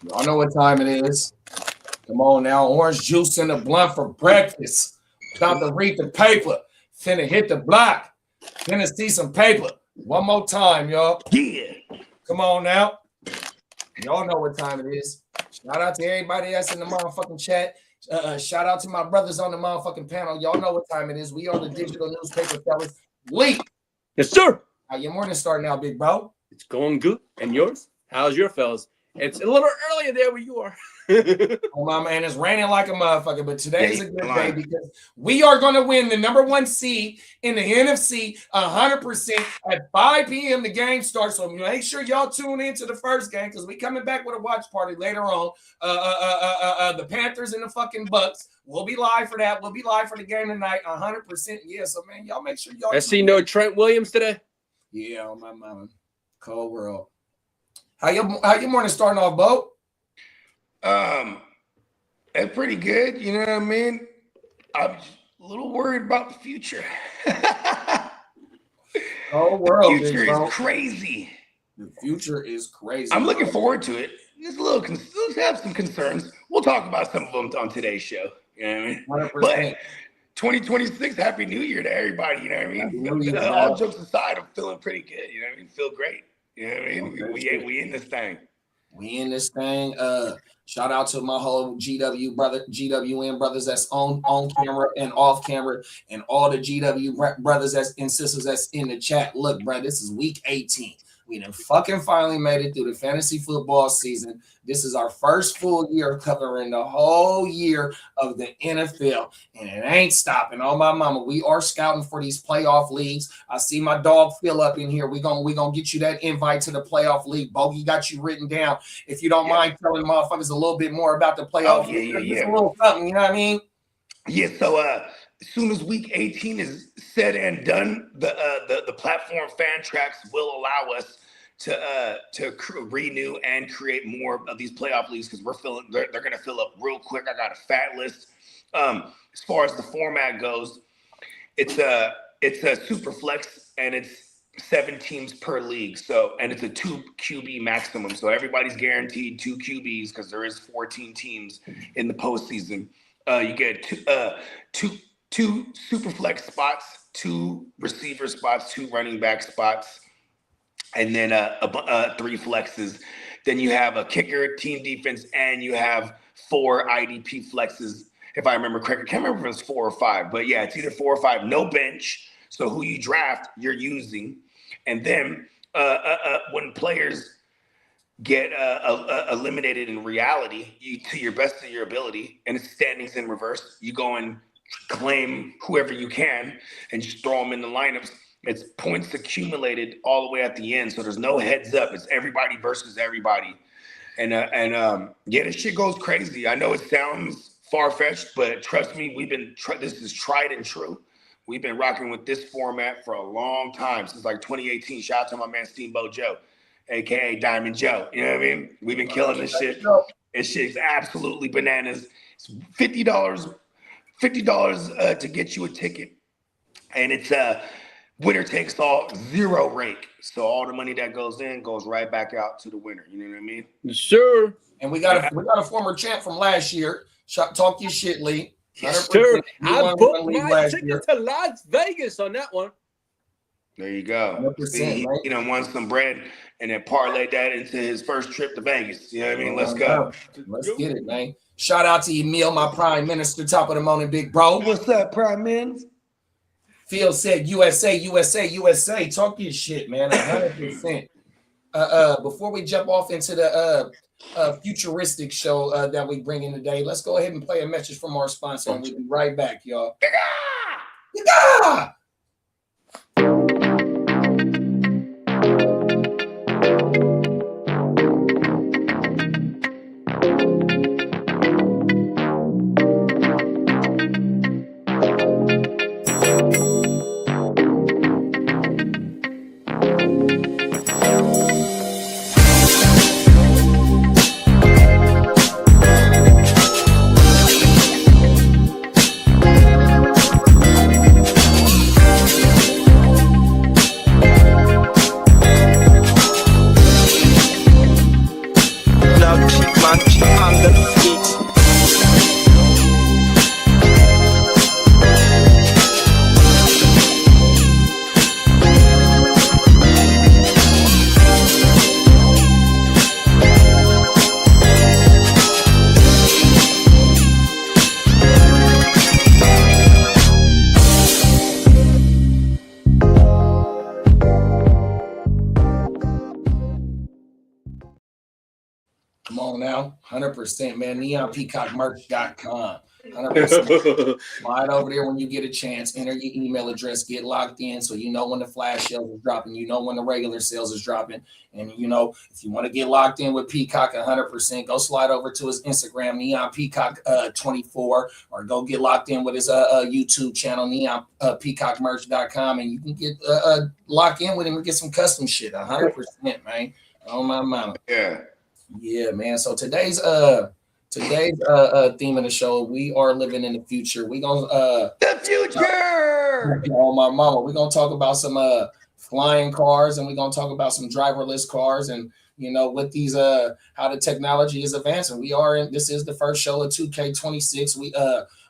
Y'all know what time it is. Come on now, orange juice in the blunt for breakfast. About to read the paper. Finna hit the block. Finna see some paper. One more time, y'all. Yeah. Come on now. Y'all know what time it is. Shout out to everybody that's in the motherfucking chat. Shout out to my brothers on the motherfucking panel. Y'all know what time it is. We are the digital newspaper fellas. Lee. Yes, sir. How your morning starting out, big bro? It's going good. And yours? How's your fellas? It's a little earlier there where you are. Oh, my man, it's raining like a motherfucker, but today's a good day because we are going to win the number 1 seed in the NFC 100% at 5 p.m. The game starts, so make sure y'all tune into the first game because we coming back with a watch party later on. The Panthers and the fucking Bucks. We'll be live for that. We'll be live for the game tonight 100%. Yeah, so, man, y'all make sure y'all. I see no Trent Williams today. Yeah, on my mama. Cold world. How your morning starting off, Bo? It's pretty good. You know what I mean? I'm just a little worried about the future. Oh, world, the future is crazy. The future is crazy. I'm looking forward to it. Just a little. Let's have some concerns. We'll talk about some of them on today's show. You know what I mean? 100%. But 2026, Happy New Year to everybody. You know what I mean? All jokes aside, I'm feeling pretty good. You know what I mean? Feel great. You know what I mean? We in this thing. We in this thing. Shout out to my whole GWN brothers that's on camera and off camera, and all the GW brothers and sisters that's in the chat. Look, bro, this is week 18. We done fucking finally made it through the fantasy football season. This is our first full year covering the whole year of the NFL, and it ain't stopping. Oh, my mama, we are scouting for these playoff leagues. I see my dog Phil up in here. We gonna get you that invite to the playoff league. Bogey got you written down. If you don't mind telling motherfuckers a little bit more about the playoff league. Yeah. A little something, you know what I mean? Yeah, so as soon as week 18 is said and done, the platform fan tracks will allow us to renew and create more of these playoff leagues because they're going to fill up real quick. I got a fat list. As far as the format goes, it's a super flex and it's 7 teams per league. So, and it's a 2 QB maximum. So everybody's guaranteed 2 QBs because there is 14 teams in the postseason. You get two super flex spots, 2 receiver spots, 2 running back spots, and then 3 flexes. Then you have a kicker, team defense, and you have 4 IDP flexes. If I remember correctly, I can't remember if it was 4 or 5, but yeah, it's either 4 or 5. No bench, so who you draft, you're using. And then when players get eliminated in reality, you to your best of your ability, and it's standings in reverse. You go and claim whoever you can and just throw them in the lineups. It's points accumulated all the way at the end, so there's no heads up. It's everybody versus everybody, and yeah, this shit goes crazy. I know it sounds far-fetched, but trust me, this is tried and true. We've been rocking with this format for a long time, since like 2018. Shout out to my man Steamboat Joe, aka Diamond Joe. You know what I mean? We've been killing this shit. This shit's absolutely bananas. It's $50 to get you a ticket, and it's winner takes all, 0 rake. So all the money that goes in goes right back out to the winner. You know what I mean? Sure. And we got a former champ from last year. Talk your shit, Lee. Sure. I booked my ticket to Las Vegas on that one. There you go. See, he done won some bread and then parlayed that into his first trip to Vegas. You know what I mean? Let's go. Let's get it, man. Shout out to Emil, my prime minister, top of the morning, big bro. What's up, prime minister? Phil said USA, USA, USA. Talk your shit, man. 100%. Before we jump off into the futuristic show that we bring in today, let's go ahead and play a message from our sponsor, and we'll be right back, y'all. on now. 100%, man. NeonPeacockMerch.com. 100%. Slide over there when you get a chance. Enter your email address. Get locked in so you know when the flash sales is dropping. You know when the regular sales is dropping. And, you know, if you want to get locked in with Peacock 100%, go slide over to his Instagram, NeonPeacock24, or go get locked in with his YouTube channel, NeonPeacockMerch.com, and you can get locked in with him and get some custom shit 100%, man. Oh, my mama. Yeah, man. So today's theme of the show, we are living in the future. We gonna the future. Oh, my mama. We're gonna talk about some flying cars, and we're gonna talk about some driverless cars, and you know, with these how the technology is advancing. This is the first show of 2K26. We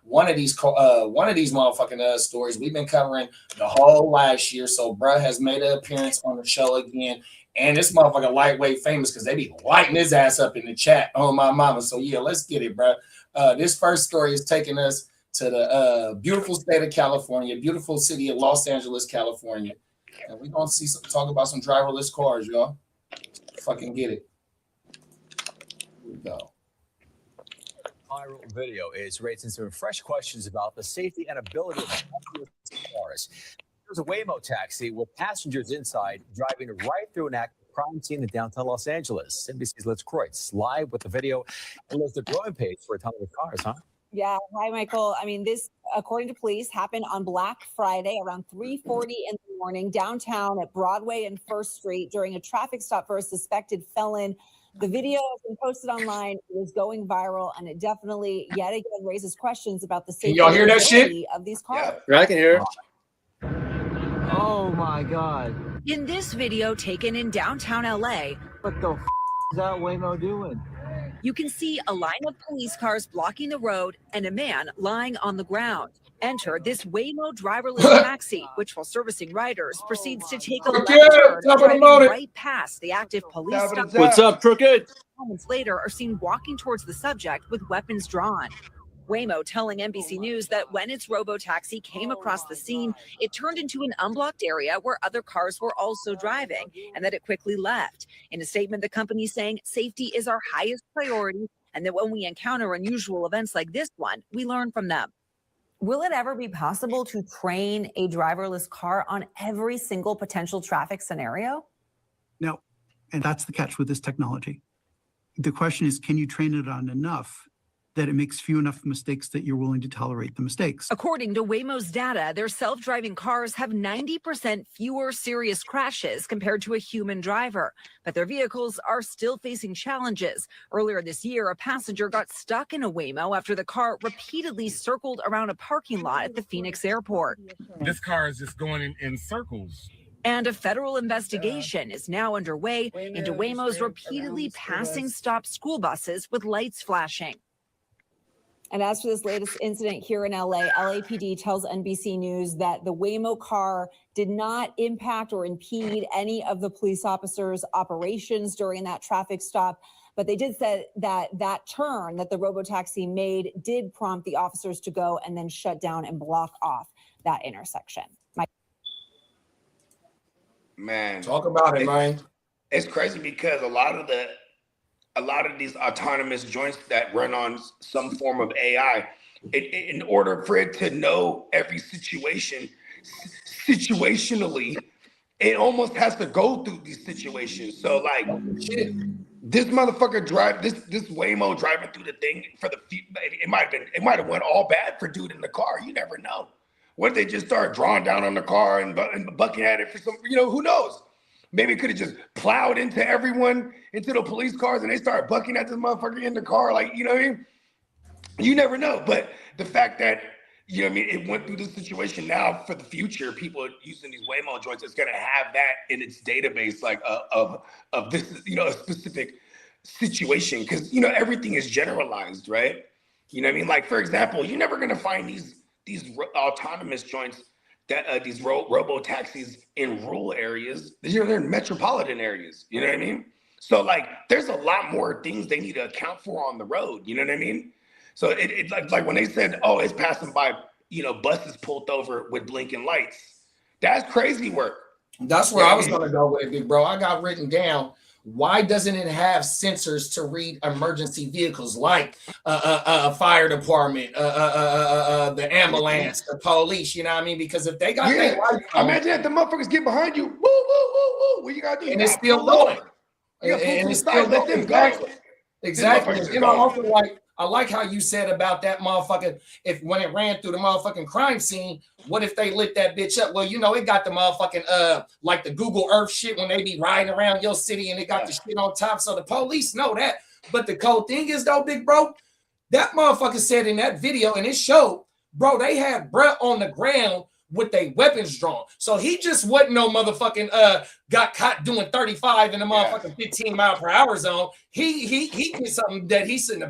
one of these motherfucking stories we've been covering the whole last year. So bruh has made an appearance on the show again. And this motherfucker lightweight famous because they be lighting his ass up in the chat. Oh, my mama. So, yeah, let's get it, bro. This first story is taking us to the beautiful state of California, beautiful city of Los Angeles, California. And we're going to talk about some driverless cars, y'all. Fucking get it. Here we go. Viral video is raising some fresh questions about the safety and ability of cars. There's a Waymo taxi with passengers inside driving right through an active crime scene in downtown Los Angeles. NBC's Liz Kreutz live with the video. And there's the growing page for autonomous cars, huh? Yeah. Hi, Michael. I mean, this, according to police, happened on Black Friday around 3:40 in the morning downtown at Broadway and First Street during a traffic stop for a suspected felon. The video has been posted online. It is going viral, and it definitely yet again raises questions about the safety y'all hear that shit? of these cars. Yeah, I can hear it. Oh my God. In this video taken in downtown LA, What the is that Waymo doing? you can see a line of police cars blocking the road and a man lying on the ground. Enter this Waymo driverless taxi, which while servicing riders proceeds to take a left turn, driving right past the active police stop. What's up, crooked? Moments later are seen walking towards the subject with weapons drawn. Waymo telling NBC News that when its robo-taxi came across the scene, it turned into an unblocked area where other cars were also driving, and that it quickly left. In a statement, the company saying safety is our highest priority, and that when we encounter unusual events like this one, we learn from them. Will it ever be possible to train a driverless car on every single potential traffic scenario? No, and that's the catch with this technology. The question is, can you train it on enough that it makes few enough mistakes that you're willing to tolerate the mistakes? According to Waymo's data, their self-driving cars have 90% fewer serious crashes compared to a human driver, but their vehicles are still facing challenges. Earlier this year, a passenger got stuck in a Waymo after the car repeatedly circled around a parking lot at the Phoenix airport. This car is just going in circles. And a federal investigation is now underway into Waymo's repeatedly passing stop school buses with lights flashing. And as for this latest incident here in LA, LAPD tells NBC News that the Waymo car did not impact or impede any of the police officers' operations during that traffic stop. But they did say that turn that the robotaxi made did prompt the officers to go and then shut down and block off that intersection. Man, Talk about it, man. It's crazy because a lot of these autonomous joints that run on some form of AI, in order for it to know every situation, situationally, it almost has to go through these situations. So like, this motherfucker this Waymo driving through the thing it might have went all bad for dude in the car. You never know. What if they just start drawing down on the car and bucking at it for some, who knows? Maybe it could have just plowed into everyone, into the police cars, and they start bucking at this motherfucker in the car. Like, you know what I mean? You never know. But the fact that, it went through this situation now for the future, people using these Waymo joints, it's going to have that in its database, like of this, a specific situation. Because, everything is generalized, right? You know what I mean? Like, for example, you're never going to find these autonomous joints, that these robo taxis in rural areas. They're in metropolitan areas. You know what I mean? So like, there's a lot more things they need to account for on the road. You know what I mean? So it like when they said, oh, it's passing by, buses pulled over with blinking lights. That's crazy work. That's where I was gonna go with it, big bro. I got written down Why doesn't it have sensors to read emergency vehicles like fire department, the ambulance, the police? You know what I mean? Because if they got their lights on, imagine that the motherfuckers get behind you. Woo, woo, woo, woo. What you gotta do? You and it's gotta still pull going. over. You gotta pull And to the it's side, still let going. them go. Exactly. These motherfuckers You are know, also going. I like how you said about that motherfucker. If when it ran through the motherfucking crime scene, what if they lit that bitch up? Well, you know, it got the motherfucking like the Google Earth shit when they be riding around your city and it got the shit on top. So the police know that. But the cold thing is though, big bro, that motherfucker said in that video and it showed, bro, they had bruh on the ground with their weapons drawn. So he just wasn't no motherfucking got caught doing 35 in the motherfucking 15-mile-per-hour zone. He did something that he should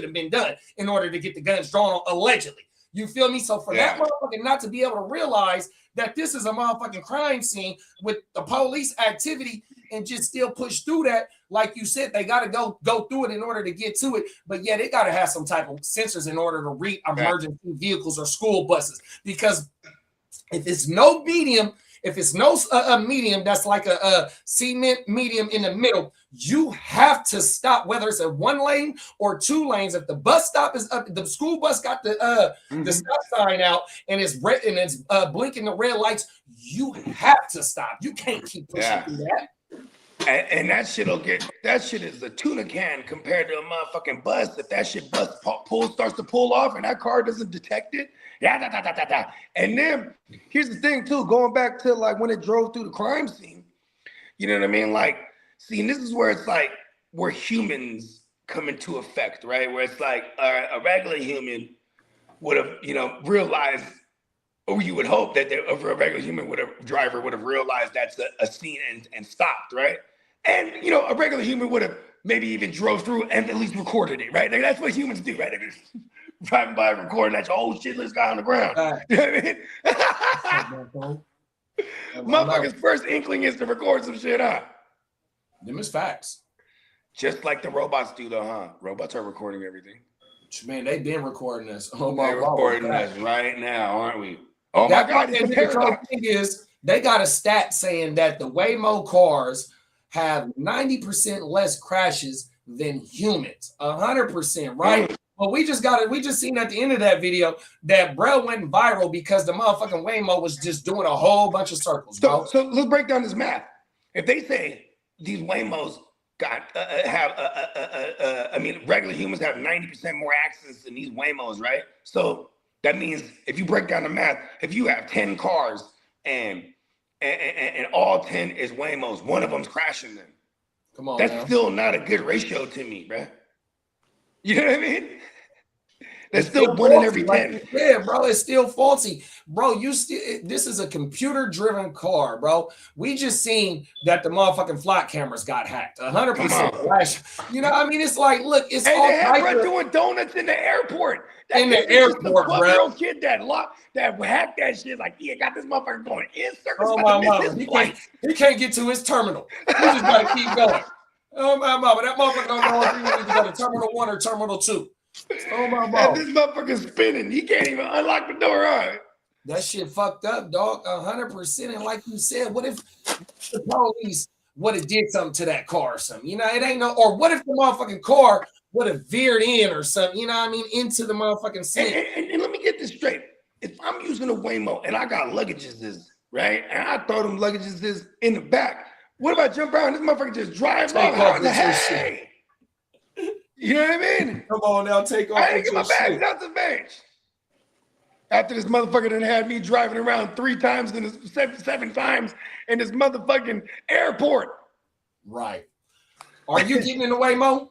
have been done in order to get the guns drawn on, allegedly. You feel me? So for that motherfucker not to be able to realize that this is a motherfucking crime scene with the police activity and just still push through that, like you said, they got to go through it in order to get to it. But yeah, they got to have some type of sensors in order to read emergency vehicles or school buses, because if it's no medium, if it's no medium that's like a cement medium in the middle, you have to stop, whether it's a 1 lane or 2 lanes. If the bus stop is up, the school bus got the stop sign out and it's red and it's blinking the red lights, you have to stop. You can't keep pushing through that. And that shit is a tuna can compared to a motherfucking bus. If that shit starts to pull off and that car doesn't detect it, and then here's the thing too, going back to like when it drove through the crime scene, you know what I mean? Like, see, and this is where it's like where humans come into effect, right? Where it's like a regular human would have, you know, realized, or you would hope that a regular human driver would have realized that's a scene and stopped, right? And, you know, a regular human would have maybe even drove through and at least recorded it, right? Like, that's what humans do, right? They're just driving by, recording that whole shitless guy on the ground. You know what I mean? Motherfucker's first inkling is to record some shit, huh? Them is facts. Just like the robots do, though, huh? Robots are recording everything. Man, they've been recording us. Oh, they're recording us right now, aren't we? Oh my God! The thing is, they got a stat saying that the Waymo cars have 90% less crashes than humans. 100%, right? But we just seen at the end of that video that bro went viral because the motherfucking Waymo was just doing a whole bunch of circles, bro. So let's break down this math. If they say these Waymos regular humans have 90% more accidents than these Waymos, right? So that means if you break down the math, if you have 10 cars and all 10 is Waymos, one of them's crashing them. Come on, that's still not a good ratio to me, bro. You know what I mean? That's still 1 in every 10. Yeah, bro, it's still faulty. Bro, this is a computer-driven car, bro. We just seen that the motherfucking flight cameras got hacked. 100%. You know, I mean, it's like, look, it's all they had doing donuts in the airport. In the airport, bro. 12-year-old kid that hacked that shit, like, yeah, got this motherfucker going in circles. Oh my mama, he can't get to his terminal. He just gotta keep going. Oh my mama, that motherfucker don't know if he needs to go to terminal 1 or terminal 2. Oh my mama. And this motherfucker's spinning. He can't even unlock the door, right? That shit fucked up, dog. 100%. And like you said, what if the police would have did something to that car or something? You know, it ain't no. Or what if the motherfucking car would have veered in or something? You know what I mean? Into the motherfucking scene. And let me get this straight. If I'm using a Waymo and I got luggages, right, and I throw them luggages in the back, what if I jump around? This motherfucker just drives off. Hey. You know what I mean? Come on now, take off. I didn't get my bags out the bench. After this motherfucker done had me driving around 3 times and 7 times in this motherfucking airport. Right. Are you getting in the Waymo?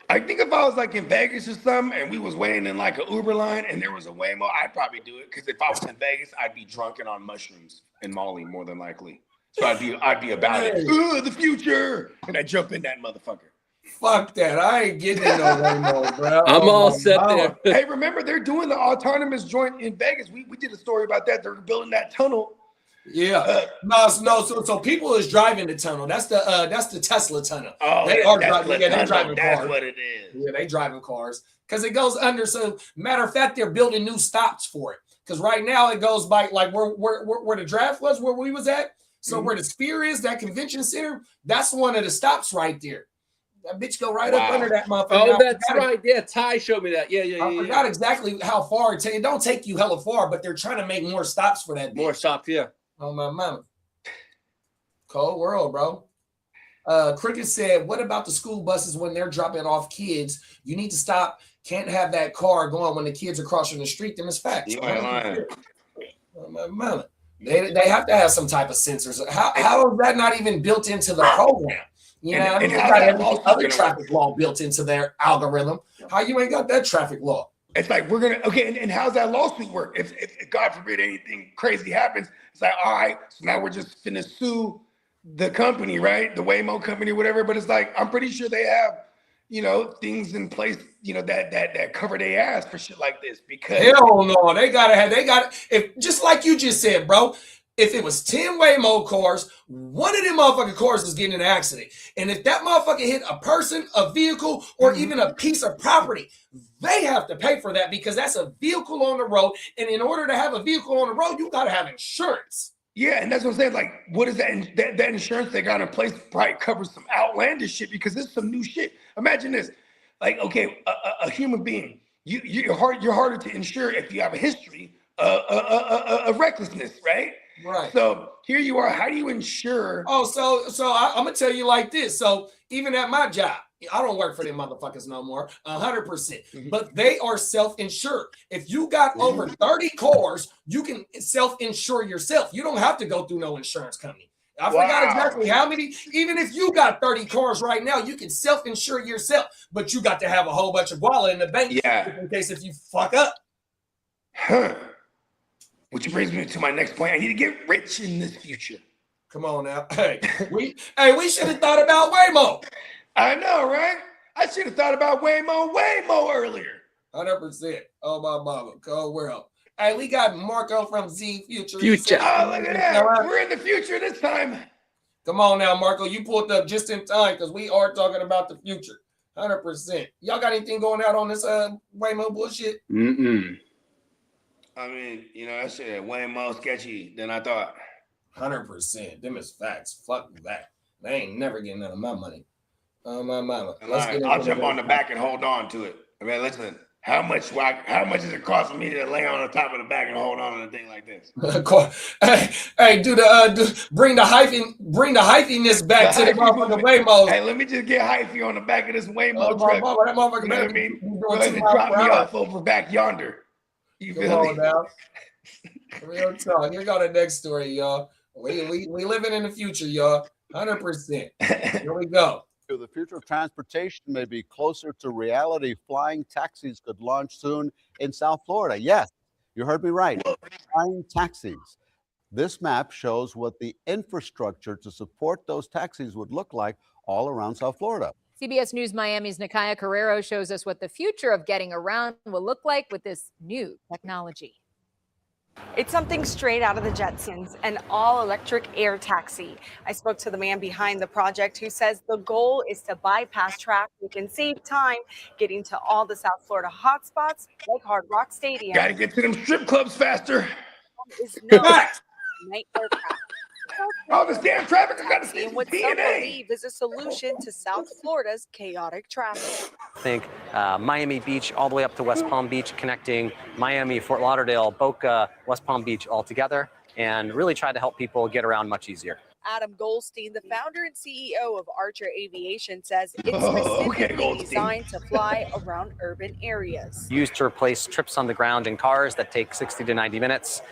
I think if I was like in Vegas or something and we was waiting in like an Uber line and there was a Waymo, I'd probably do it. Because if I was in Vegas, I'd be drunk and on mushrooms and Molly more than likely. So I'd be about it. The future. And I jump in that motherfucker. Fuck that. I ain't getting in no Waymo, bro. I'm all set there. Hey, remember they're doing the autonomous joint in Vegas. We did a story about that. They're building that tunnel. Yeah. So people is driving the tunnel. That's the Tesla tunnel. Oh, they are driving. Yeah, they're driving that's cars. What it is. Yeah, they driving cars because it goes under. So matter of fact, they're building new stops for it. Because right now it goes by like where the draft was, where we was at. So where the Sphere is, that convention center, that's one of the stops right there. That bitch go right up under that motherfucker. Oh, that's right. Yeah, Ty showed me that. Yeah. I forgot exactly how far it don't take you hella far, but they're trying to make more stops for that bitch. More stops, yeah. Oh my mama. Cold world, bro. Cricket said, what about the school buses when they're dropping off kids? You need to stop. Can't have that car going when the kids are crossing the street. Then it's facts. You ain't lying. Oh my mama. They have to have some type of sensors. How is that not even built into the program? You know, I mean, got every other traffic law built into their algorithm. How you ain't got that traffic law? It's like we're gonna and how's that lawsuit work? If God forbid anything crazy happens, it's like, all right, so now we're just gonna sue the company, right? The Waymo company, whatever. But it's like I'm pretty sure they have, you know, things in place, you know, that cover their ass for shit like this. Because hell no, they got if just like you just said, bro. If it was 10 Waymo cars, one of them motherfucking cars is getting in an accident. And if that motherfucker hit a person, a vehicle, or even a piece of property, they have to pay for that because that's a vehicle on the road. And in order to have a vehicle on the road, you got to have insurance. Yeah, and that's what I'm saying. Like, what is that? That insurance they got in place probably covers some outlandish shit because this is some new shit. Imagine this. Like, okay, a human being, you're harder to insure if you have a history of recklessness, right? Right. So here you are. How do you insure? Oh, so I'm gonna tell you like this. So even at my job, I don't work for them motherfuckers no more, 100%. But they are self-insured. If you got over 30 cars, you can self-insure yourself. You don't have to go through no insurance company. I forgot exactly how many. Even if you got 30 cars right now, you can self-insure yourself. But you got to have a whole bunch of guala in the bank in case if you fuck up. Huh. Which brings me to my next point. I need to get rich in this future. Come on now. Hey, we should have thought about Waymo. I know, right? I should have thought about Waymo earlier. 100%. Oh, my mama. Cold world. Hey, we got Marco from Z Future. Oh, look at that. We're in the future this time. Come on now, Marco. You pulled up just in time because we are talking about the future. 100%. Y'all got anything going out on this Waymo bullshit? I mean, you know, that shit way more sketchy than I thought. 100%. Them is facts. Fuck that. They ain't never getting none of my money. Oh, my mama. I'll jump on the back and hold on to it. I mean, listen, how much is it costing me to lay on the top of the back and hold on to a thing like this? Hey, bring the hyphiness back to the motherfucking Waymo. Hey, let me just get hyphy on the back of this Waymo truck. That motherfucker, you know what I mean? Go ahead and drop me off over back yonder. You feel me? Now. Real talk. Here go the next story, y'all. We living in the future, y'all. 100%. Here we go. The future of transportation may be closer to reality. Flying taxis could launch soon in South Florida. Yes, you heard me right. Flying taxis. This map shows what the infrastructure to support those taxis would look like all around South Florida. CBS News Miami's Nakaya Carrero shows us what the future of getting around will look like with this new technology. It's something straight out of the Jetsons, an all-electric air taxi. I spoke to the man behind the project who says the goal is to bypass traffic and save time getting to all the South Florida hotspots like Hard Rock Stadium. Gotta get to them strip clubs faster. Is no night aircraft. All this damn traffic, I gotta see what some believe is a solution to South Florida's chaotic traffic. I think Miami Beach all the way up to West Palm Beach, connecting Miami, Fort Lauderdale, Boca, West Palm Beach all together, and really try to help people get around much easier. Adam Goldstein, the founder and CEO of Archer Aviation, says it's specifically designed to fly around urban areas. Used to replace trips on the ground in cars that take 60 to 90 minutes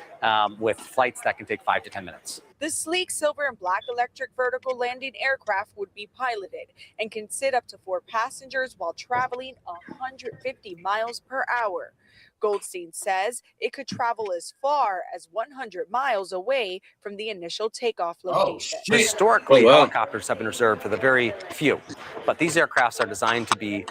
with flights that can take 5 to 10 minutes. The sleek silver and black electric vertical landing aircraft would be piloted and can sit up to 4 passengers while traveling 150 miles per hour. Goldstein says it could travel as far as 100 miles away from the initial takeoff location. Historically, helicopters have been reserved for the very few, but these aircrafts are designed to be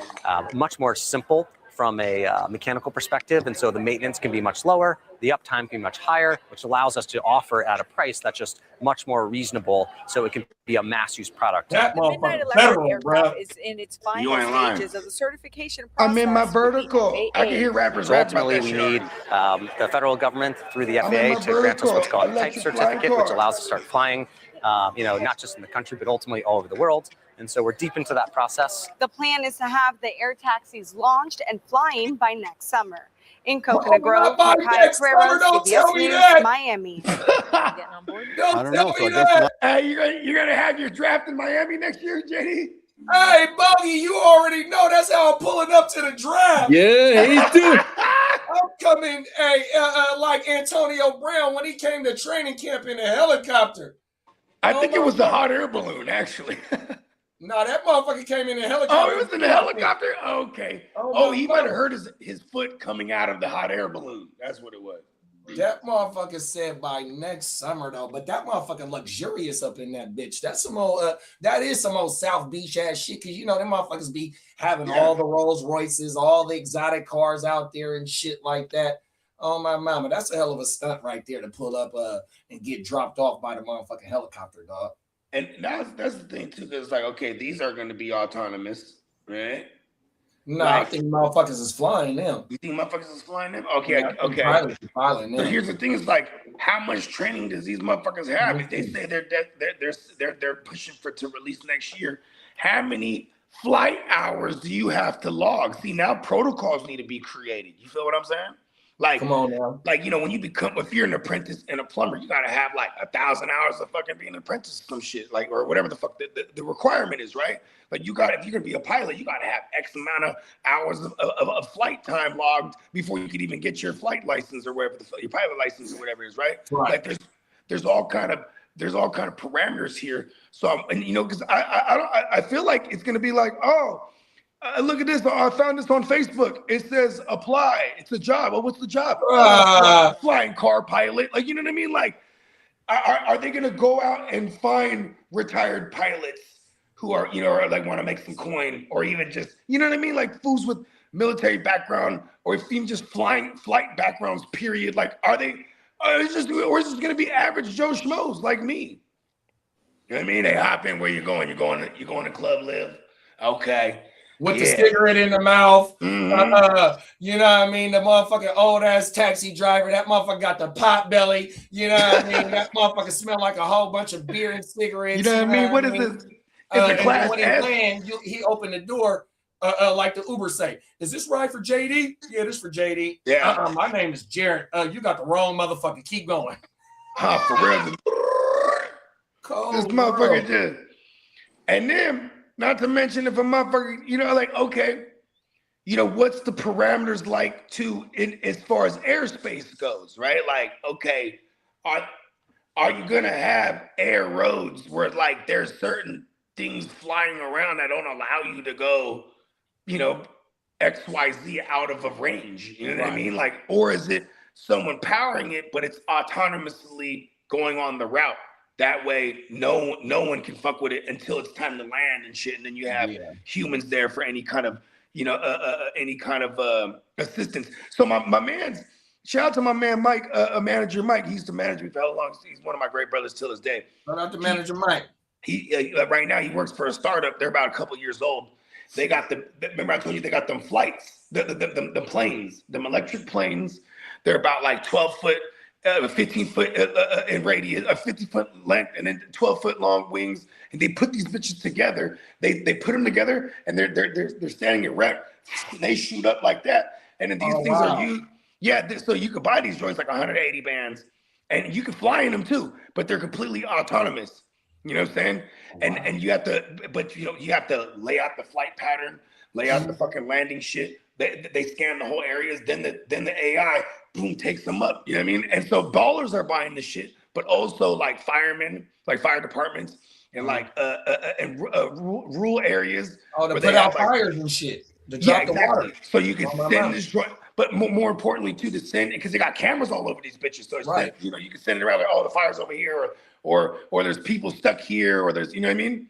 much more simple, from a mechanical perspective, and so the maintenance can be much lower, the uptime can be much higher, which allows us to offer at a price that's just much more reasonable, so it can be a mass use product. That The Midnight motherfucker Electric federal, aircraft bro. is in its You final ain't lying. stages of the certification process. I'm in my with the vertical. I can hear FAA. rappers So rap about ultimately, that we shit need already. the federal government through the I'm in FAA my to grant us what's vertical. called a type Electric flying certificate, which car. allows us to start flying, not just in the country, but ultimately all over the world. And so we're deep into that process. The plan is to have the air taxis launched and flying by next summer. In Coconut Grove, by Nakaya next summer, Carreras, don't tell CBS me News, that. Miami. Getting on board? Don't I don't tell know. So me I guess that. Hey, you're gonna have your draft in Miami next year, JD? Hey, Bogey, you already know that's how I'm pulling up to the draft. Yeah, he's doing. I'm coming, like Antonio Brown when he came to training camp in a helicopter. I think it was the hot air balloon, actually. No, that motherfucker came in a helicopter. Oh, it was in the helicopter? Okay. Oh, he might have hurt. hurt his foot coming out of the hot air balloon. That's what it was. That motherfucker said by next summer though, but that motherfucker luxurious up in that bitch. That's some old, that is some old South Beach ass shit. Cause you know them motherfuckers be having all the Rolls Royces, all the exotic cars out there and shit like that. Oh my mama, that's a hell of a stunt right there to pull up and get dropped off by the motherfucking helicopter, dog. And that's the thing too, because it's like, okay, these are going to be autonomous, right? No, I think motherfuckers is flying them. You think motherfuckers is flying them? Okay, Yeah, okay. pilots are flying them. So here's the thing: is like, how much training does these motherfuckers have? If they say they're pushing to release next year, how many flight hours do you have to log? See, now protocols need to be created. You feel what I'm saying? Like, come on now. Like, you know, when you become, if you're an apprentice and a plumber, you gotta have like 1,000 hours of fucking being an apprentice or some shit, like, or whatever the fuck the requirement is, right? Like, if you're gonna be a pilot, you gotta have X amount of hours of flight time logged before you could even get your flight license or whatever your pilot license or whatever it is, right? Like, there's all kind of parameters here. So, and you know, because I feel like it's gonna be like, oh. Look at this. I found this on Facebook. It says apply. It's a job. Oh, what's the job? Flying car pilot. Like, you know what I mean? Like, are they going to go out and find retired pilots who are, you know, or like want to make some coin, or even just, you know what I mean? Like fools with military background, or even just flight backgrounds, period. Like, or is this going to be average Joe Schmoes like me? You know what I mean? They hop in. Where you going? You're going to Club Live. Okay. With the cigarette in the mouth, Mm-hmm. You know what I mean? The motherfucking old ass taxi driver, that motherfucker got the pot belly, you know what I mean? That motherfucker smell like a whole bunch of beer and cigarettes. You know what I mean? What is this? It's a class when he S. land, he opened the door, like the Uber say, "Is this right for JD?" Yeah, this for JD. Yeah. My name is Jared. You got the wrong motherfucker. Keep going. For real. Cold this motherfucker just, and then. Not to mention if a motherfucker, you know, like, okay, you know, what's the parameters like as far as airspace goes, right? Like, okay, are you gonna have air roads where like there's certain things flying around that don't allow you to go, you know, XYZ out of a range? You know what I mean? Like, or is it someone powering it, but it's autonomously going on the route? That way, no one can fuck with it until it's time to land and shit, and then you have humans there for any kind of, you know, assistance. So my man's, shout out to my man Mike, manager Mike. He used to manage me for how long? He's one of my great brothers till this day. Shout out to manager Mike. He right now he works for a startup. They're about a couple years old. They got remember I told you they got them flights, the planes, them electric planes. They're about like 12 foot. 15 foot in radius, 50 foot length, and then 12 foot long wings. And they put these bitches together. They put them together, and they're standing erect. They shoot up like that, and then these things are used. Yeah, so you could buy these joints like 180 bands, and you can fly in them too. But they're completely autonomous. You know what I'm saying? And you have to, but you know, you have to lay out the flight pattern, lay out the fucking landing shit. They scan the whole areas. Then the AI boom takes them up. You know what I mean? And so ballers are buying this shit, but also like firemen, like fire departments, and like rural areas. Oh, to put out fires and shit. To drop the water. So you can send this joint, but more importantly too, to send, because they got cameras all over these bitches. So it's you know, you can send it around like, oh, the fire's over here, or there's people stuck here, or there's, you know what I mean?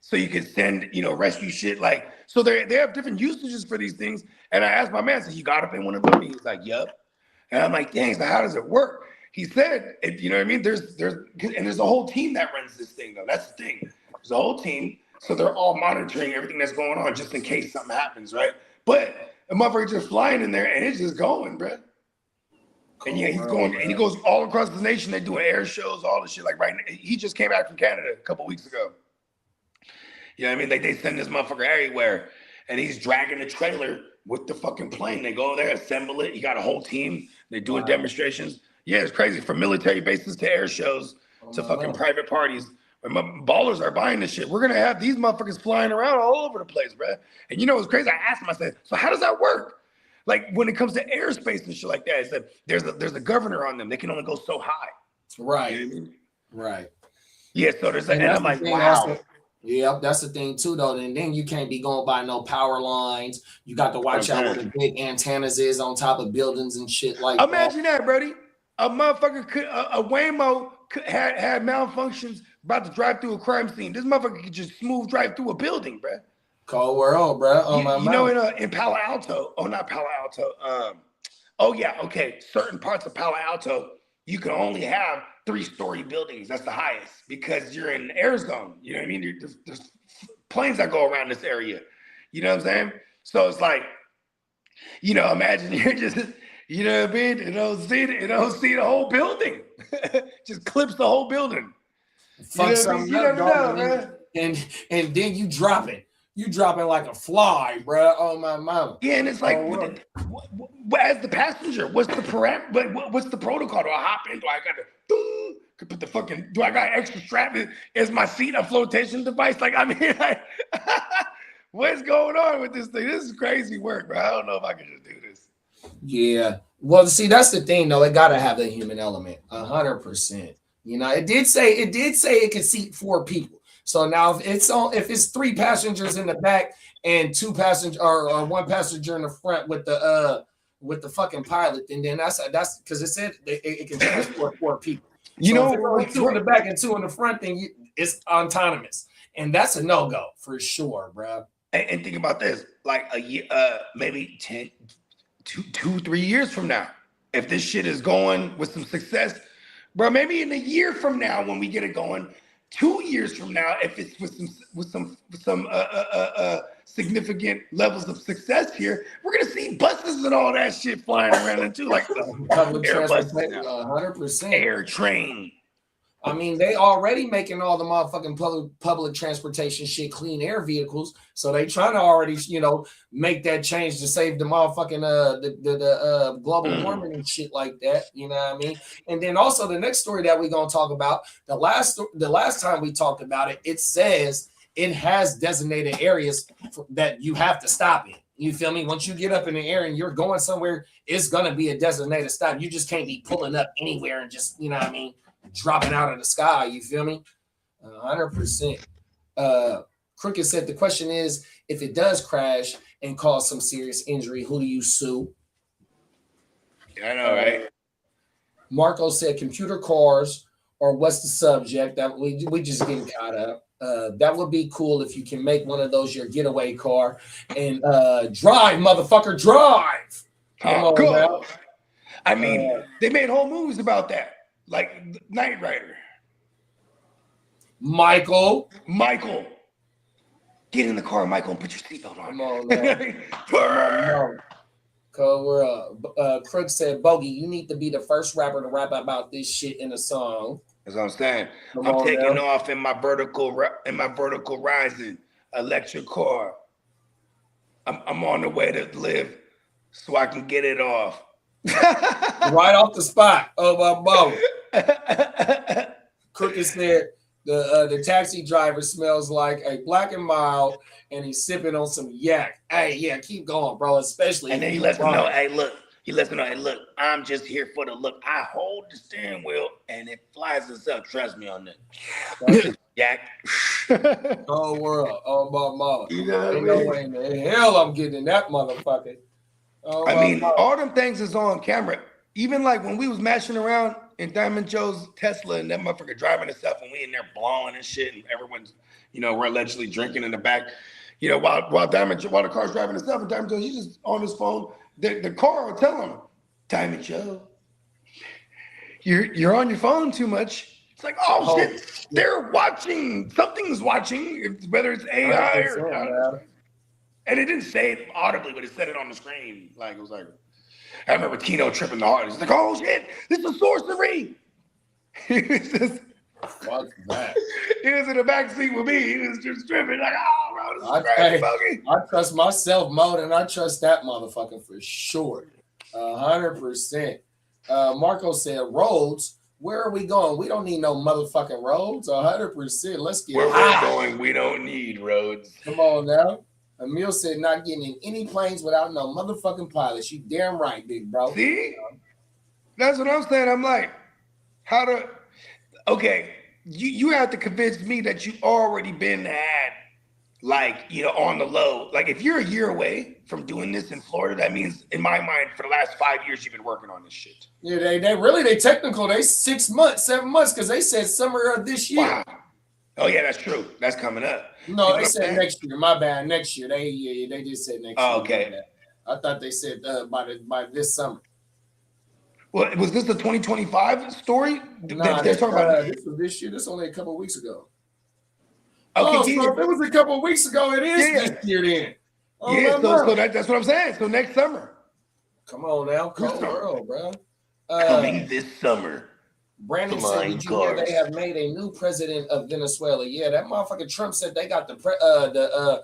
so you can send, rescue shit. Like, so they have different usages for these things. And I asked my man, so you got up in one of them? He's like, yep. And I'm like, dang, so how does it work? He said, you know what I mean? There's a whole team that runs this thing though. That's the thing. There's a whole team. So they're all monitoring everything that's going on just in case something happens, right? But a motherfucker just flying in there and it's just going, bro. And yeah, he's going, and he goes all across the nation. They're doing air shows, all this shit. Like right now, he just came back from Canada a couple weeks ago. You know what I mean? Like they send this motherfucker everywhere, and he's dragging a trailer with the fucking plane. They go there, assemble it. You got a whole team. They're doing demonstrations. Yeah, it's crazy. From military bases to air shows to fucking private parties. Ballers are buying this shit. We're gonna have these motherfuckers flying around all over the place, bro. And you know what's crazy? I asked him, I said, so how does that work? Like when it comes to airspace and shit like that, it's that there's a governor on them. They can only go so high. Right. You know what I mean? Right. Yeah, so there's and I'm like, wow. Yeah, that's the thing too, though. And then you can't be going by no power lines. You got to watch out where the big antennas is on top of buildings and shit like that. Imagine that, Brody. A motherfucker could, a Waymo had malfunctions about to drive through a crime scene. This motherfucker could just smooth drive through a building, bro. Cold world, bro. In Palo Alto, not Palo Alto. Certain parts of Palo Alto, you can only have 3-story buildings. That's the highest because you're in the air zone. You know what I mean? There's planes that go around this area. You know what I'm saying? So it's like, imagine you're just, you know what I mean? It don't see the whole building. Just clips the whole building. Fuck something. You never know, man. And then you drop it. You dropping like a fly, bro. Oh my mama. Yeah, and it's like, as the passenger, what's the what's the protocol? Do I hop in? Do I got to put the fucking? Do I got extra strap? Is my seat a flotation device? Like, I mean, what's going on with this thing? This is crazy work, bro. I don't know if I can just do this. Yeah. Well, see, that's the thing, though. It got to have the human element, 100%. It did say it could seat 4 people. So now if it's 3 passengers in the back and 2 passengers or 1 passenger in the front with the fucking pilot, then that's because it said it can transport 4 people. So if 2 in the back and 2 in the front, then it's autonomous, and that's a no-go for sure, bro. And think about this, like a year, maybe 2-3 years from now, if this shit is going with some success, bro, maybe in a year from now when we get it going. 2 years from now, if it's with some significant levels of success here, we're gonna see buses and all that shit flying around and too, like public transportation, 100%. Air train. I mean, they already making all the motherfucking public transportation shit clean air vehicles, so they trying to already, make that change to save the motherfucking the global warming and shit like that. You know what I mean? And then also the next story that we're gonna talk about, the last time we talked about it, it says it has designated areas that you have to stop in. You feel me? Once you get up in the air and you're going somewhere, it's gonna be a designated stop. You just can't be pulling up anywhere and just, you know what I mean, dropping out of the sky. You feel me? 100%. Crooked said the question is, if it does crash and cause some serious injury, who do you sue? Yeah, I know, right? Marco said computer cars, or what's the subject? That we just getting caught up. That would be cool if you can make one of those your getaway car and drive, motherfucker, drive. Come on, now. I mean, they made whole movies about that. Like Knight Rider. Michael. Get in the car, Michael, and put your seatbelt on. Come on, man. Crook said, Bogey, you need to be the first rapper to rap about this shit in a song. That's what I'm saying. I'm taking off in my vertical rising electric car. I'm on the way to live so I can get it off. Right off the spot. Oh my mom. Crooked said the taxi driver smells like a Black and Mild, and he's sipping on some yak. Hey, yeah, keep going, bro. Especially. And then he lets me know, hey, look. He lets me know, hey, look, I'm just here for the look. I hold the steering wheel, and it flies itself. Trust me on that. Yak. Oh world. Oh my mama. You know Ain't no way in the hell I'm getting in that motherfucker. I mean, all them things is on camera. Even like when we was mashing around in Diamond Joe's Tesla, and that motherfucker driving himself, and we in there blowing and shit, and everyone's, we're allegedly drinking in the back. While the car's driving itself, and Diamond Joe, he's just on his phone. The car will tell him, Diamond Joe, you're on your phone too much. It's like, oh shit, they're watching. Something's watching, whether it's AI or. And it didn't say it audibly, but it said it on the screen. Like, it was like, I remember Tino tripping the hardest. He's like, oh shit, this is sorcery. Fuck that. He was in the back seat with me. He was just tripping like, oh, bro, this is crazy, bogey. I trust myself more than I trust that motherfucker for sure. 100%. Marco said, roads. Where are we going? We don't need no motherfucking roads. 100%. Let's get where we're going. We don't need roads. Come on now. Emil said, not getting in any planes without no motherfucking pilots. You damn right, big bro. See? That's what I'm saying. I'm like, okay, you have to convince me that you already been at, like, on the low. Like, if you're a year away from doing this in Florida, that means, in my mind, for the last 5 years, you've been working on this shit. Yeah, they technical. They 6 months, 7 months, because they said summer of this year. Wow. Oh, yeah, that's true. That's coming up. No, they said next year. My bad. Next year. They just said next year. Oh, okay. I thought they said by this summer. Well, was this the 2025 story? Nah, they're talking about this was this year. This only a couple of weeks ago. Okay, so if it was a couple of weeks ago, it is this year then. So that's what I'm saying. So next summer. Come on now. Cold world, bro. Coming this summer. Brandon said, did you hear they have made a new president of Venezuela? Yeah, that motherfucker Trump said they got the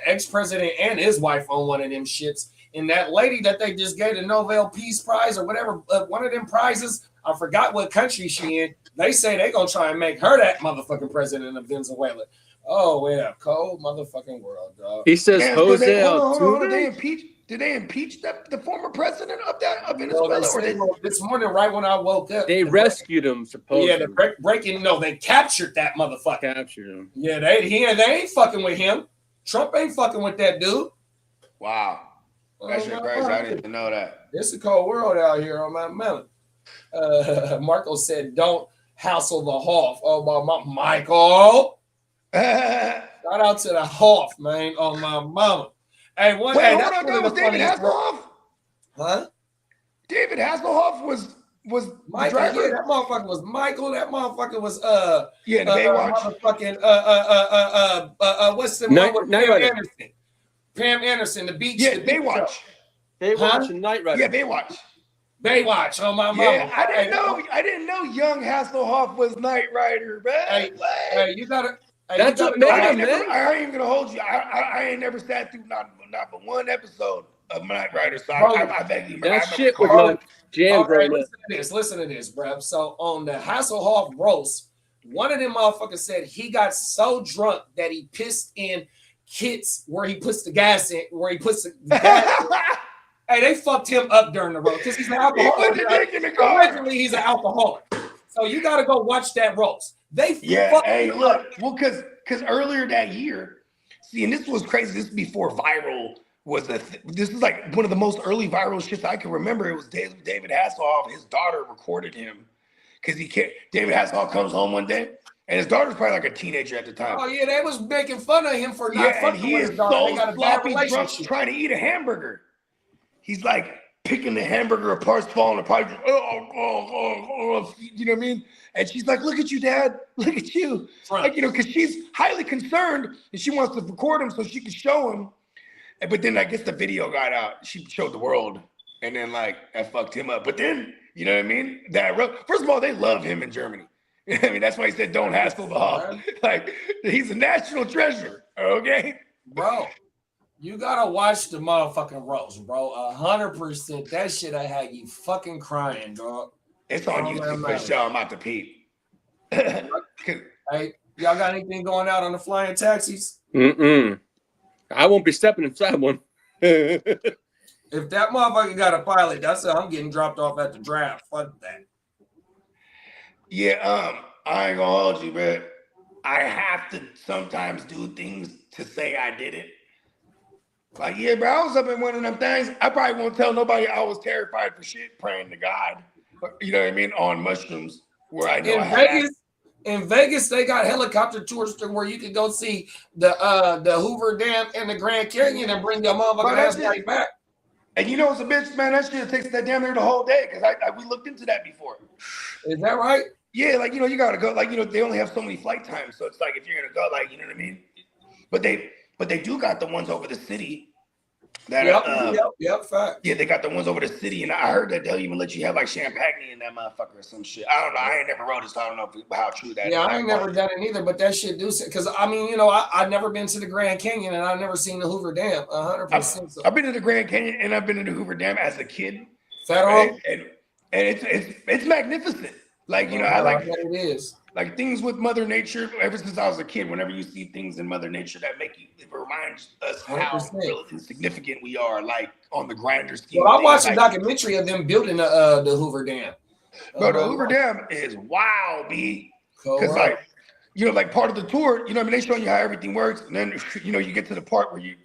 ex-president and his wife on one of them shits. And that lady that they just gave the Nobel Peace Prize or whatever, one of them prizes, I forgot what country she in. They say they gonna try and make her that motherfucking president of Venezuela. Oh yeah, cold motherfucking world, dog. He says Jose Altuve. Did they impeach the former president of Venezuela? This morning, right when I woke up, they rescued him. Supposedly, yeah. The breaking. No, they captured that motherfucker. Captured him. Yeah, they ain't fucking with him. Trump ain't fucking with that dude. Wow, that's crazy. I didn't even know that. It's a cold world out here on my mountain. Marco said, "Don't hassle the Hoff." Oh my Michael. Shout out to the Hoff, man. On my mama. Hey, hold on, that was David Hasselhoff? Huh? David Hasselhoff was Michael. Yeah, that motherfucker was Michael. That motherfucker was the Baywatch. Motherfucking what's the one with Pam Anderson? Pam Anderson, the beach. Yeah, Baywatch. Baywatch and Knight Rider. Yeah, Baywatch. Baywatch on my mama. Yeah, I didn't know young Hasselhoff was Knight Rider, man. Hey, you gotta. That's what made him, man. I ain't even gonna hold you. I ain't never sat through not but one episode of Knight Rider. So I beg you, man. That shit was my jam, bro. Listen to this, bro. So on the Hasselhoff roast, one of them motherfuckers said he got so drunk that he pissed in kits where he puts the gas in, where he puts the gas in. Hey, they fucked him up during the roast because he's an alcoholic. Originally, he's an alcoholic. So you got to go watch that roast. Because earlier that year, see, and this was crazy. This is before viral was this is like one of the most early viral shits I can remember. It was David Hasselhoff. His daughter recorded him because David Hasselhoff comes home one day, and his daughter's probably like a teenager at the time. Oh yeah, they was making fun of him for not fucking with his daughter. They got a bad relationship. Trying to eat a hamburger. He's like picking the hamburger apart, falling apart. You know what I mean? And she's like, "Look at you, Dad. Look at you." Like, because she's highly concerned and she wants to record him so she can show him. But then I guess the video got out. She showed the world, and then that fucked him up. But then, you know what I mean? First of all, they love him in Germany. I mean, that's why he said, "Don't hassle the Hoff." Like, he's a national treasure. Okay, bro. You gotta watch the motherfucking roast, bro. 100%. That shit I had you fucking crying, dog. It's on YouTube for sure. I'm about to peep. Hey, y'all got anything going out on the flying taxis? I won't be stepping inside one. If that motherfucker got a pilot, that's it. I'm getting dropped off at the draft. Fuck that. Yeah, I ain't gonna hold you, bro. I have to sometimes do things to say I did it. Like, yeah, bro, I was up in one of them things. I probably won't tell nobody I was terrified for shit, praying to God. you know what I mean, on mushrooms where I know In Vegas, they got helicopter tours to where you can go see the Hoover Dam and the Grand Canyon and bring your motherfucking ass right back. And you know what's a bitch, man? That shit takes that damn near the whole day because we looked into that before. Is that right? Yeah, like, you know, you gotta go. Like, you know, they only have so many flight times, so it's like if you're gonna go, like, you know what I mean. But they do got the ones over the city. That fact. Yeah, they got the ones over the city, and I heard that they'll even let you have like champagne in that motherfucker or some shit. I don't know. I ain't never rode it, so I don't know how true that is. Yeah, I ain't never done it either, but that shit do because I mean, you know, I've never been to the Grand Canyon and I've never seen the Hoover Dam. 100%. I've been to the Grand Canyon and I've been to the Hoover Dam as a kid. Federal, right? And it's magnificent. Like, you know, I like it is. Like things with Mother Nature, ever since I was a kid, whenever you see things in Mother Nature that make you, it reminds us how real insignificant we are, like on the grander scheme. Well, I watched a documentary of them building the Hoover Dam. Bro, the Hoover Dam is wild, B. Because like, you know, like part of the tour, you know what I mean? They showing you how everything works. And then, you know, you get to the part where you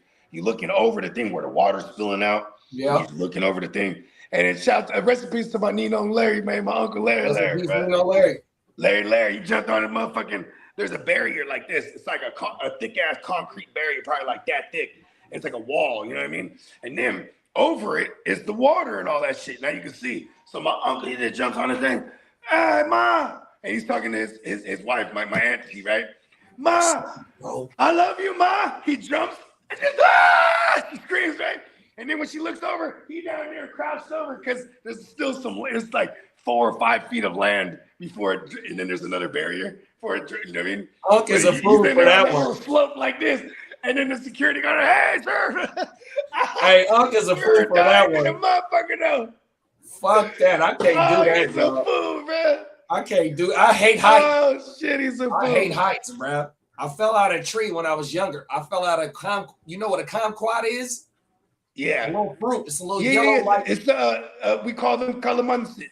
looking over the thing where the water's spilling out. Yeah. You're looking over the thing. And it shouts recipes to my Nino and Larry, man, my Uncle Larry. Larry, you jumped on a motherfucking, there's a barrier like this. It's like a thick ass concrete barrier, probably like that thick. It's like a wall, you know what I mean? And then over it is the water and all that shit. Now you can see. So my uncle, he just jumps on the thing. Hey, Ma. And he's talking to his wife, my auntie, right? Ma, I love you, Ma. He jumps and just, she screams, right? And then when she looks over, he down there crouched over because there's still it's like 4 or 5 feet of land before it, and then there's another barrier for it, you know what I mean? Unc is a fool for that one. Slope like this, and then the security guard, hey, sir. Hey, Unc is a fool for that one. The motherfucker though. Fuck that. I can't do that. He's a fool, bro. I can't do I hate heights. Oh shit, he's a fool. I hate heights, bro. I fell out of a tree when I was younger. I fell out of you know what a kumquat is? Yeah. A little fruit. It's a little yellow like it's we call them calamansi.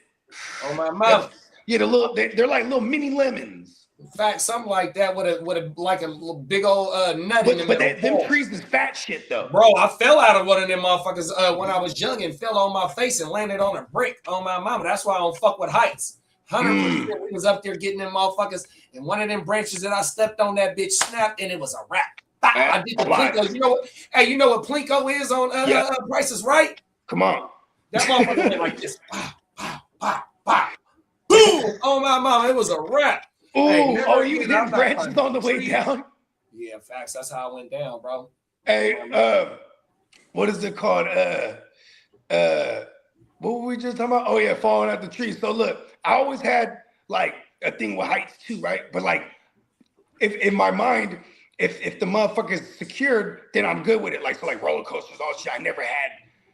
Oh my mouth. Yeah, they're like little mini lemons. In fact, something like that with a like a little big old nut in the middle. But them trees is fat shit though. Bro, I fell out of one of them motherfuckers when I was young and fell on my face and landed on a brick on my mama. That's why I don't fuck with heights. 100%. We was up there getting them motherfuckers, and one of them branches that I stepped on, that bitch snapped, and it was a wrap. I did the Plinko. You know what? Hey, you know what Plinko is on Price is Right? Come on. That motherfucker went like this. Pow, pow, pow, pow. Boom! Oh my mama, it was a wrap. Oh, you was getting branches on the way down? Yeah, facts. That's how I went down, bro. Hey, what is it called? What were we just talking about? Oh yeah, falling out the tree. So look, I always had like a thing with heights too, right? But like, if in my mind, if the motherfucker's secured, then I'm good with it. Like so, like roller coasters, all shit. I never had.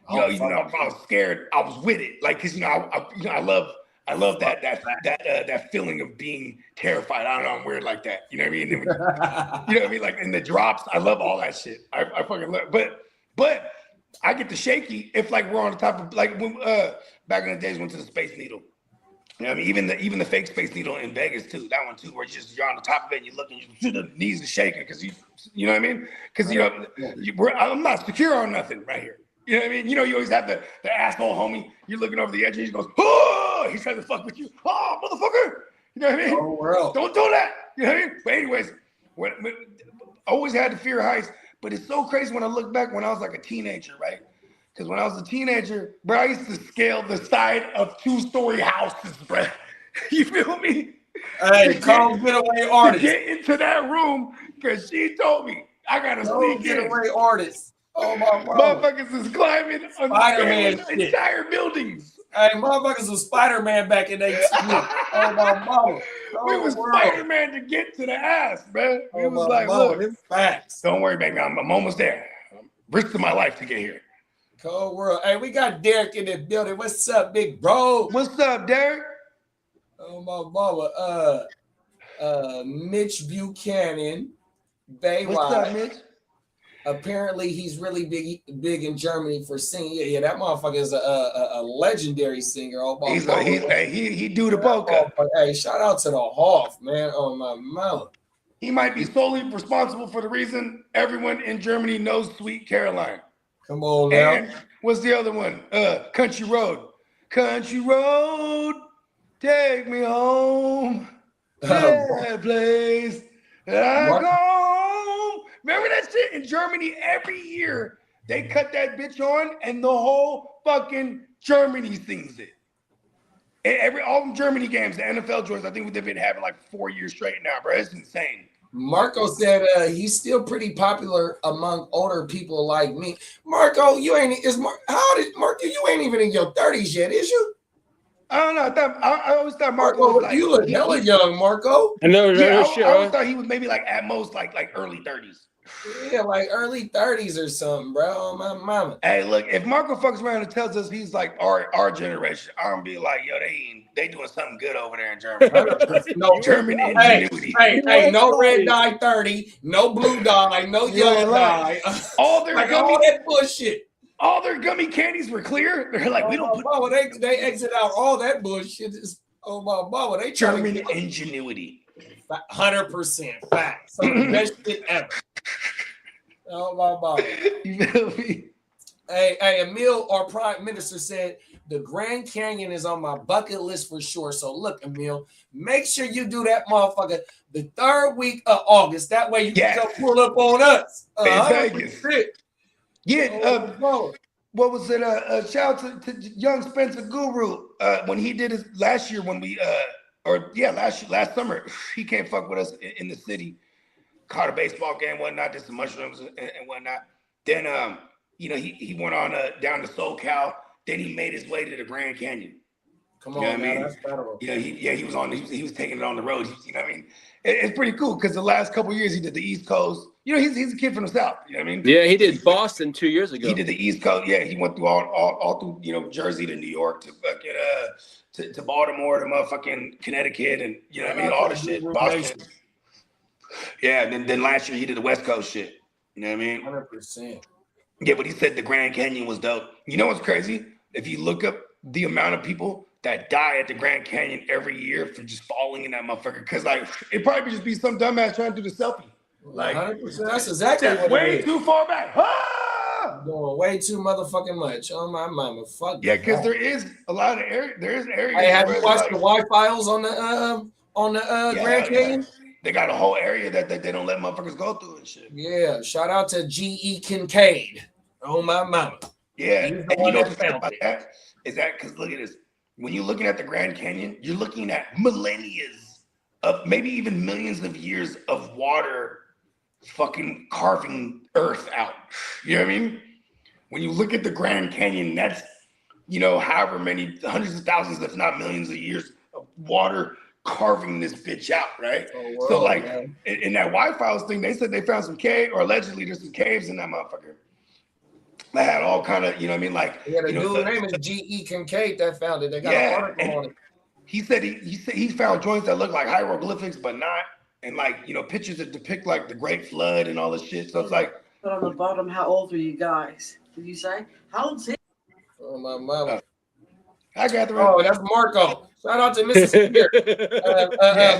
If I was scared, I was with it. Like, cause I love that feeling of being terrified. I don't know, I'm weird like that. You know what I mean? You know what I mean? Like in the drops, I love all that shit. I fucking love. But I get the shaky if like we're on the top of like when back in the days went to the Space Needle. You know what I mean? Even the fake Space Needle in Vegas too. That one too, where you're on the top of it and you're looking, the knees are shaking because you know what I mean? Because I'm not secure on nothing right here. You know what I mean? You know, you always have the asshole homie. You're looking over the edge and he goes, oh, he's trying to fuck with you. Oh, motherfucker. You know what I mean? Oh, world. Don't do that. You know what I mean? But anyways, when I always had the fear of heights, but it's so crazy when I look back when I was like a teenager, right? Because when I was a teenager, bro, I used to scale the side of 2-story houses, bro. You feel me? Hey, call getaway artist. Get into that room because she told me I gotta sneak in. Getaway artist. Oh my God. Motherfuckers is climbing on Spider-Man entire buildings. Hey, motherfuckers was Spider-Man back in 18. Oh my mama. We was Spider-Man to get to the ass, bro. We was like, mama, look, facts. Don't worry, baby. I'm almost there. I'm risking my life to get here. Cold world. Hey, we got Derek in the building. What's up, big bro? What's up, Derek? Oh my mama. Mitch Buchanan. What's up, Mitch? Apparently, he's really big in Germany for singing. Yeah, that motherfucker is a legendary singer. Oh, he do the polka. Hey, shout out to the Hoff, man. Oh, my mama. He might be solely responsible for the reason everyone in Germany knows Sweet Caroline. Come on now. And what's the other one? Country Road. Country Road. Take me home to that place that I go home. Remember that shit in Germany? Every year they cut that bitch on, and the whole fucking Germany sings it. All them Germany games, the NFL joints, I think they've been having like 4 years straight now, bro. It's insane. Marco said he's still pretty popular among older people like me. Marco, you ain't Marco? You ain't even in your 30s yet, is you? I don't know. I always thought Marco was like, you look hella young, Marco. I know. Yeah, I always thought he was maybe like at most like early 30s. Yeah, like early 30s or something, bro. Oh, my mama. Hey, look, if Marco fucks around and tells us he's like our generation, I'm gonna be like, yo, they doing something good over there in Germany. No German ingenuity. Hey, no red dye 30, no blue dye, no yellow dye. All their like all that bullshit. All their gummy candies were clear. They're like, we don't put. They exit out all that bullshit. Oh my mama, they German ingenuity. 100% fact. Some of the best shit ever. Oh my mama. You feel me? Hey, Emil, our prime minister, said the Grand Canyon is on my bucket list for sure. So look, Emil, make sure you do that motherfucker the 3rd week of August. That way you can come pull up on us. Vegas. Yeah. What was it? Shout out to young Spencer Guru when he did his last year when we last summer he came fuck with us in the city, caught a baseball game, whatnot, did some mushrooms and whatnot. Then he went on down to SoCal. Then he made his way to the Grand Canyon. Come on, man, that's federal. He was taking it on the road. You know what I mean? It's pretty cool because the last couple of years he did the East Coast. You know, he's a kid from the South. You know what I mean? Yeah, he did Boston 2 years ago. He did the East Coast. Yeah, he went through all through Jersey to New York to fucking to Baltimore to motherfucking Connecticut and you know what I mean, all the shit. Boston. Yeah, and then last year he did the West Coast shit. You know what I mean? 100%. Yeah, but he said the Grand Canyon was dope. You know what's crazy? If you look up the amount of people that die at the Grand Canyon every year for just falling in that motherfucker, because like it probably just be some dumbass trying to do the selfie. Like 100%. That's exactly what way it is. too far back. Ah! Doing way too motherfucking much. Oh my mama, fuck. Yeah, because there is a lot of area. There is areas. Hey, have you watched the Wi-Fi's on the Grand Canyon? They got a whole area that they don't let motherfuckers go through and shit. Yeah, shout out to G.E. Kincaid. Oh my mama. Yeah, He's and the you one know that what's about found it. that is that because look at this. When you're looking at the Grand Canyon, you're looking at millennia of maybe even millions of years of water fucking carving earth out. You know what I mean? When you look at the Grand Canyon, that's, however many hundreds of thousands, if not millions of years of water carving this bitch out, right? Oh, wow, so like man. in that Wi-Fi thing, they said they found some cave, or allegedly there's some caves in that motherfucker. That had all kind of, like Yeah, the dude's name is G.E. Kincaid that found it. They got an article on it. He said he found joints that look like hieroglyphics, but not, and like pictures that depict like the Great Flood and all this shit. So it's like. But on the bottom, how old are you guys? Did you say? How old is he? Oh my mama. I got the. Oh, that's Marco. Shout out to Mrs. Spear.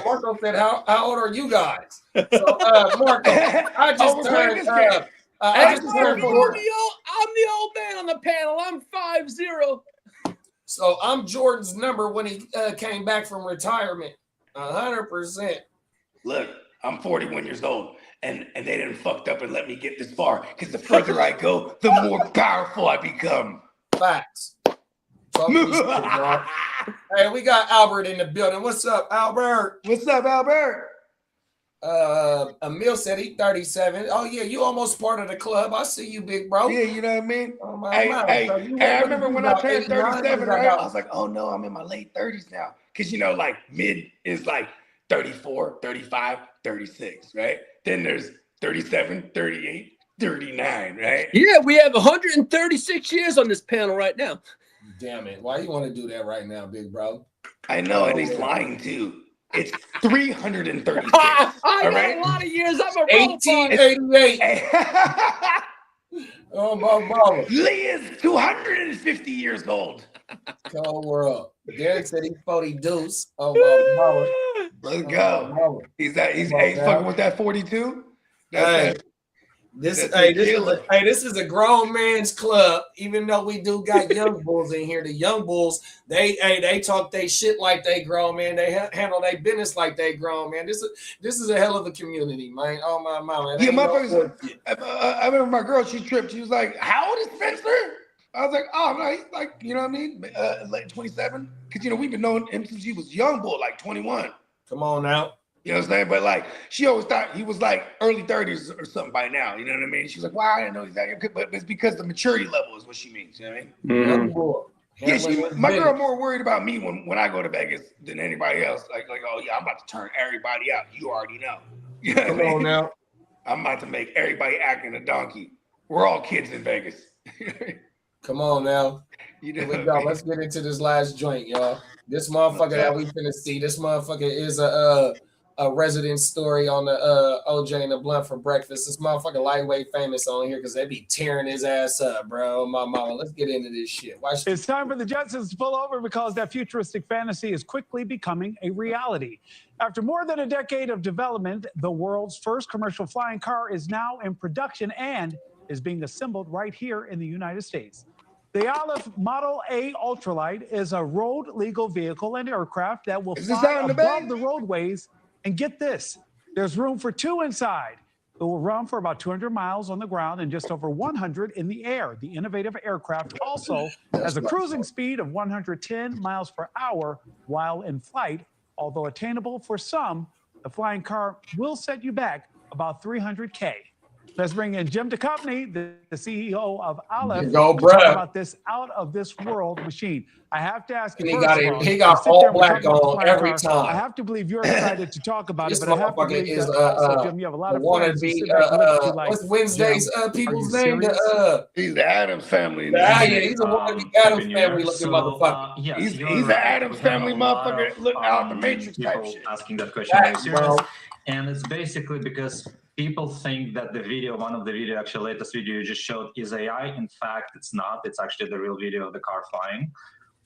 Marco said, "How old are you guys?" So Marco, I just turned. I just turned 40. I'm the old man on the panel. I'm 5'0". So I'm Jordan's number when he came back from retirement. 100%. Look, I'm 41 years old, and they didn't fucked up and let me get this far. Because the further I go, the more powerful I become. Facts. Hey, we got Albert in the building. What's up, Albert? What's up, Albert? Emil said he's 37. Oh yeah, you almost part of the club. I see you, big bro. Yeah, you know what I mean? Oh my Hey, God. I remember when I turned 37, right? I was like, oh no, I'm in my late 30s now. Because like mid is like 34, 35, 36, right? Then there's 37, 38, 39, right? Yeah, we have 136 years on this panel right now. Damn it. Why you want to do that right now, big bro? I know, and he's lying too. It's 336. I all got right? a lot of years. I'm a 1888. Oh my mama. Lee is 250 years old. Cold world. Derek said he's 40 deuce. Oh my mama. Let's go. He's fucking with that 42. Hey. This Hey, this is a grown man's club. Even though we do got young bulls in here, the young bulls they talk they shit like they grown, man. They handle their business like they grown, man. This is a hell of a community, man. Oh my mama. Yeah, motherfuckers. I remember my girl. She tripped. She was like, "How old is Spencer?" I was like, "Oh no, he's like, you know what I mean, like 27." Because we've been knowing him since he was young boy, like 21. Come on now. You know what I'm saying? But like, she always thought he was like early 30s or something by now. You know what I mean? She was like, "Wow, I didn't know he's that young." But it's because the maturity level is what she means. You know what I mean? Young boy. Yeah, my girl more worried about me when I go to Vegas than anybody else. Like, oh yeah, I'm about to turn everybody out. You already know. You know Come on now. I'm about to make everybody act in a donkey. We're all kids in Vegas. Come on now. Here we go. Let's get into this last joint, y'all. This motherfucker that we finna see. This motherfucker is a resident story on the OJ and the Blunt for breakfast. This motherfucker lightweight famous on here because they be tearing his ass up, bro. My mama. Let's get into this shit. It's time for the Jetsons to pull over because that futuristic fantasy is quickly becoming a reality. After more than a decade of development, the world's first commercial flying car is now in production and is being assembled right here in the United States. The Olive Model A Ultralight is a road-legal vehicle and aircraft that will fly above the roadways. And get this, there's room for two inside. It will run for about 200 miles on the ground and just over 100 in the air. The innovative aircraft also has a cruising speed of 110 miles per hour while in flight. Although attainable for some, the flying car will set you back about $300K. Let's bring in Jim Duchovny, the CEO of Olive, to talk about this out-of-this-world machine. I have to ask you, he got all black on every time. I have to believe you're excited to talk about it, but I have to believe is also, Jim, you have a lot of friends who sit back and look at you like, what's Wednesday's people's name? He's the Addams Family. Yeah, he's a wannabe Addams Family looking motherfucker. Yeah, he's an Addams Family motherfucker. Look out the Matrix type shit. Asking that question very serious, and it's basically because people think that the video, one of the video, actually latest video you just showed, is AI. In fact, it's not. It's actually the real video of the car flying.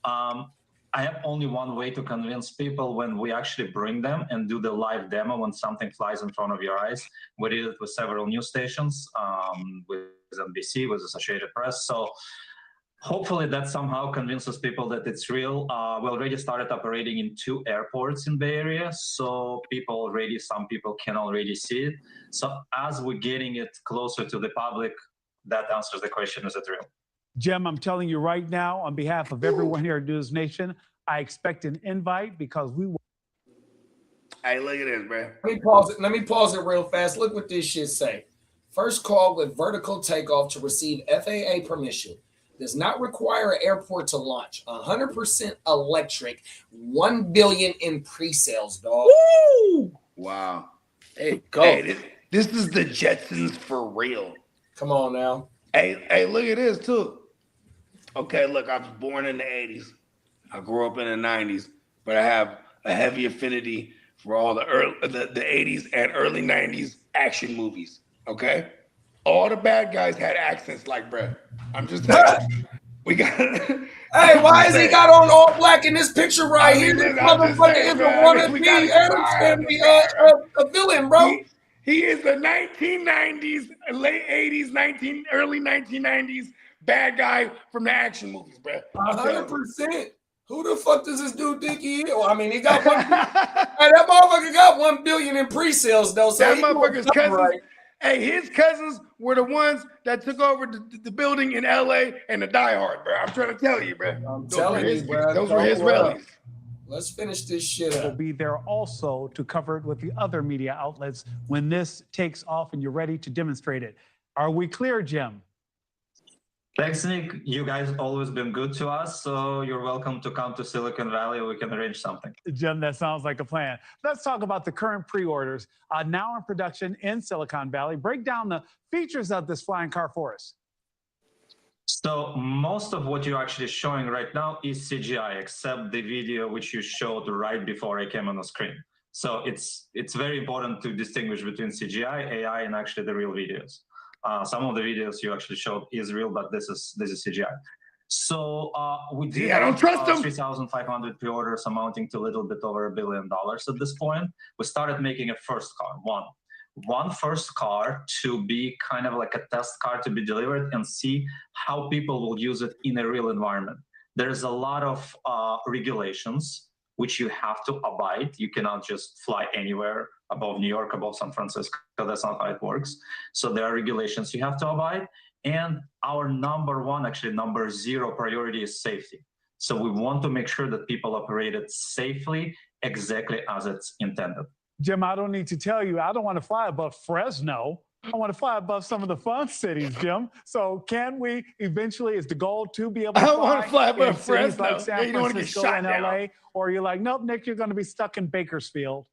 I have only one way to convince people when we actually bring them and do the live demo when something flies in front of your eyes. We did it with several news stations, with NBC, with Associated Press. So hopefully that somehow convinces people that it's real. We already started operating in 2 airports in Bay Area, so some people can already see it. So as we're getting it closer to the public, that answers the question, is it real? Jim, I'm telling you right now, on behalf of everyone here at News Nation, I expect an invite because we will. Hey, look at this, bro. Let me pause it real fast. Look what this shit say. First call with vertical takeoff to receive FAA permission. Does not require an airport to launch. 100% electric. $1 billion in pre-sales, dog. Woo! Wow. Hey, go. Hey, this is the Jetsons for real. Come on now. Hey, look at this too. Okay, look, I was born in the 80s. I grew up in the 90s, but I have a heavy affinity for all the 80s and early 90s action movies. Okay? All the bad guys had accents like Brett. I'm just telling you. We got. Hey, why is he got on all black in this picture right here? This motherfucker is a wannabe Addams Family a villain, bro. He is the 1990s, late 80s, early 1990s bad guy from the action movies, bro. 100%. Who the fuck does this dude think he is? Well, I mean, he got that motherfucker got $1 billion in pre-sales though. So that motherfucker's cousins. Right. Hey, his cousins were the ones that took over the building in LA and the Die Hard, bro. I'm trying to tell you, bro. I'm telling you, bro. Those were his rallies. Let's finish this shit up. We'll be there also to cover it with the other media outlets when this takes off and you're ready to demonstrate it. Are we clear, Jim? Thanks, Nick. You guys always been good to us, so you're welcome to come to Silicon Valley. We can arrange something. Jim, that sounds like a plan. Let's talk about the current pre-orders now in production in Silicon Valley. Break down the features of this flying car for us. So most of what you're actually showing right now is CGI, except the video which you showed right before I came on the screen. So it's very important to distinguish between CGI, AI, and actually the real videos. Some of the videos you actually showed is real, but this is CGI. So we did I don't trust them. 3,500 pre-orders amounting to a little bit over $1 billion at this point. We started making a first car, one. one first car to be kind of like a test car to be delivered and see how people will use it in a real environment. There's a lot of regulations which you have to abide. You cannot just fly anywhere above New York, above San Francisco. That's not how it works. So there are regulations you have to abide. And our number one, actually number zero priority is safety. So we want to make sure that people operate it safely, exactly as it's intended. Jim, I don't need to tell you, I don't want to fly above Fresno. I want to fly above some of the fun cities, Jim. So can we eventually, is the goal to be able to fly above in cities Fresno. like San Yeah, you don't want to get Francisco shot and down. LA? Or you're like, nope, Nick, you're going to be stuck in Bakersfield.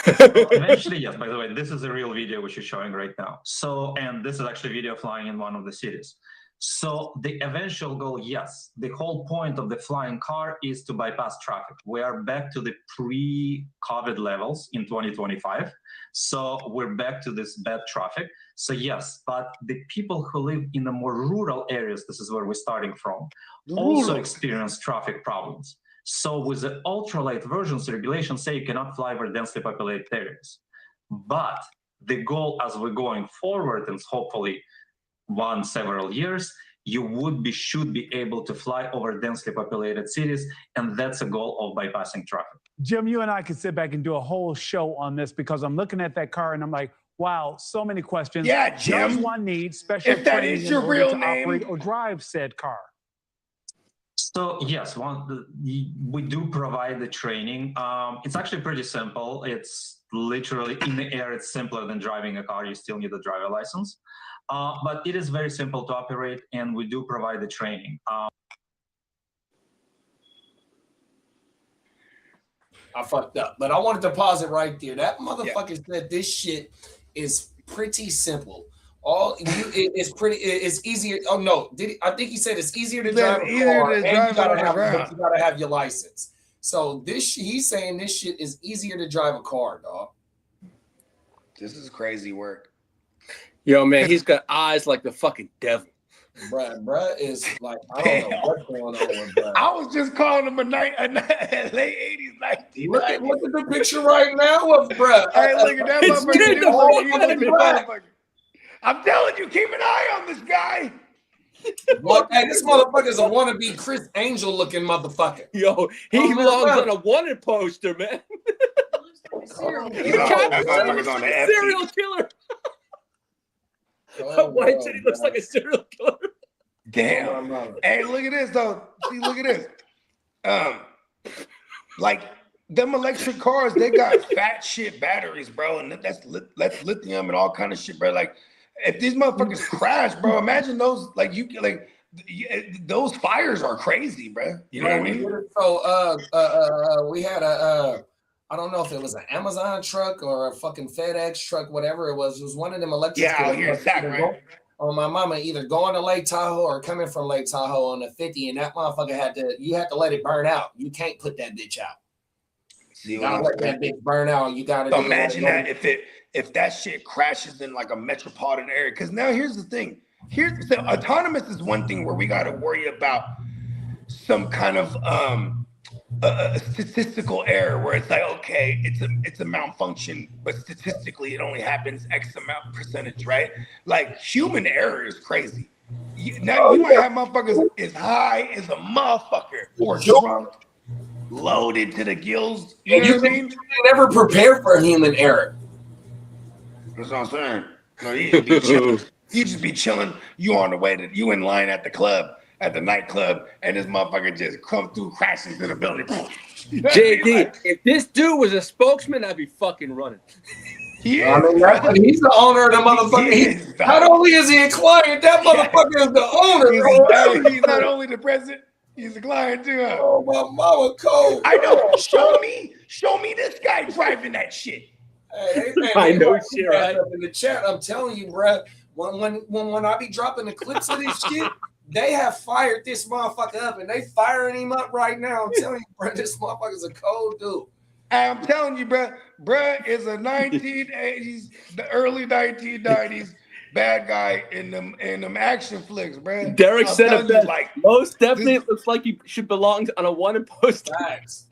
Eventually, yes. By the way, this is a real video which you're showing right now. So, and this is actually video flying in one of the cities. So the eventual goal, yes. The whole point of the flying car is to bypass traffic. We are back to the pre-COVID levels in 2025. So we're back to this bad traffic. So yes, but the people who live in the more rural areas, this is where we're starting from, also experience traffic problems. So with the ultralight versions, regulations say you cannot fly over densely populated areas. But the goal as we're going forward, and hopefully several years, you should be able to fly over densely populated cities, and that's a goal of bypassing traffic. Jim, you and I could sit back and do a whole show on this because I'm looking at that car and I'm like, wow, so many questions. Yeah, Jim. Does one need special If that training is your in order real to name. operate or drive said car? So yes, we do provide the training. It's actually pretty simple. It's literally in the air. It's simpler than driving a car. You still need a driver license. But it is very simple to operate, and we do provide the training. I fucked up, but I wanted to pause it right there. That motherfucker said this shit is pretty simple. It's easier. Oh no, I think he said it's easier to drive a car, and you gotta have your license. So he's saying this shit is easier to drive a car, dog. This is crazy work. Yo, man, he's got eyes like the fucking devil. Bruh is like, I don't know what's going on with bruh. I was just calling him a late 80s, 1990s. Look at the picture right now of bruh. Hey, look at that motherfucker. I'm telling you, keep an eye on this guy. Look, hey, this motherfucker's a wannabe Chris Angel looking motherfucker. Yo, he belongs on a wanted poster, man. Serial killer. White said he looks like a serial killer. Damn. Hey, look at this though. See, look at this. Like them electric cars, they got fat shit batteries, bro, and that's lithium and all kind of shit, bro. Like, if these motherfuckers crash, bro, imagine those. Those fires are crazy, bro. You know what I mean? So, we had I don't know if it was an Amazon truck or a fucking FedEx truck, whatever it was. It was one of them electric. Yeah, out here in Sac, right? On my mama, either going to Lake Tahoe or coming from Lake Tahoe on the 50, and that motherfucker you had to let it burn out. You can't put that bitch out. You gotta let that bitch burn out. You gotta imagine that if that shit crashes in like a metropolitan area. Because now here's the thing. Autonomous is one thing where we got to worry about some kind of a statistical error where it's like, okay, it's a malfunction, but statistically it only happens X amount percentage, right? Like human error is crazy. You might have motherfuckers as high as a motherfucker or drunk, loaded to the gills. You know what I mean? You can never prepare for human error. That's what I'm saying. No, you just be chilling. You just be chilling. You on the way you in line at the club, at the nightclub, and this motherfucker just come through, crashing to the building. JD, if this dude was a spokesman, I'd be fucking running. Yeah, he's the owner of the motherfucker. Not only is he a client, that motherfucker is the owner. He's not only the president, he's the client too. Oh, my mama cold. I know. Show me this guy driving that shit. Hey, I know shit, right? In the chat, I'm telling you, bro. When I be dropping the clips of this shit, they have fired this motherfucker up, and they firing him up right now. I'm telling you, bro, this motherfucker's a cold dude. I'm telling you, bro is a 1980s, the early 1990s bad guy in them action flicks, bro. Derek I'm said telling it you, best. like, Most definitely looks like he should belong on a wanted poster. Facts.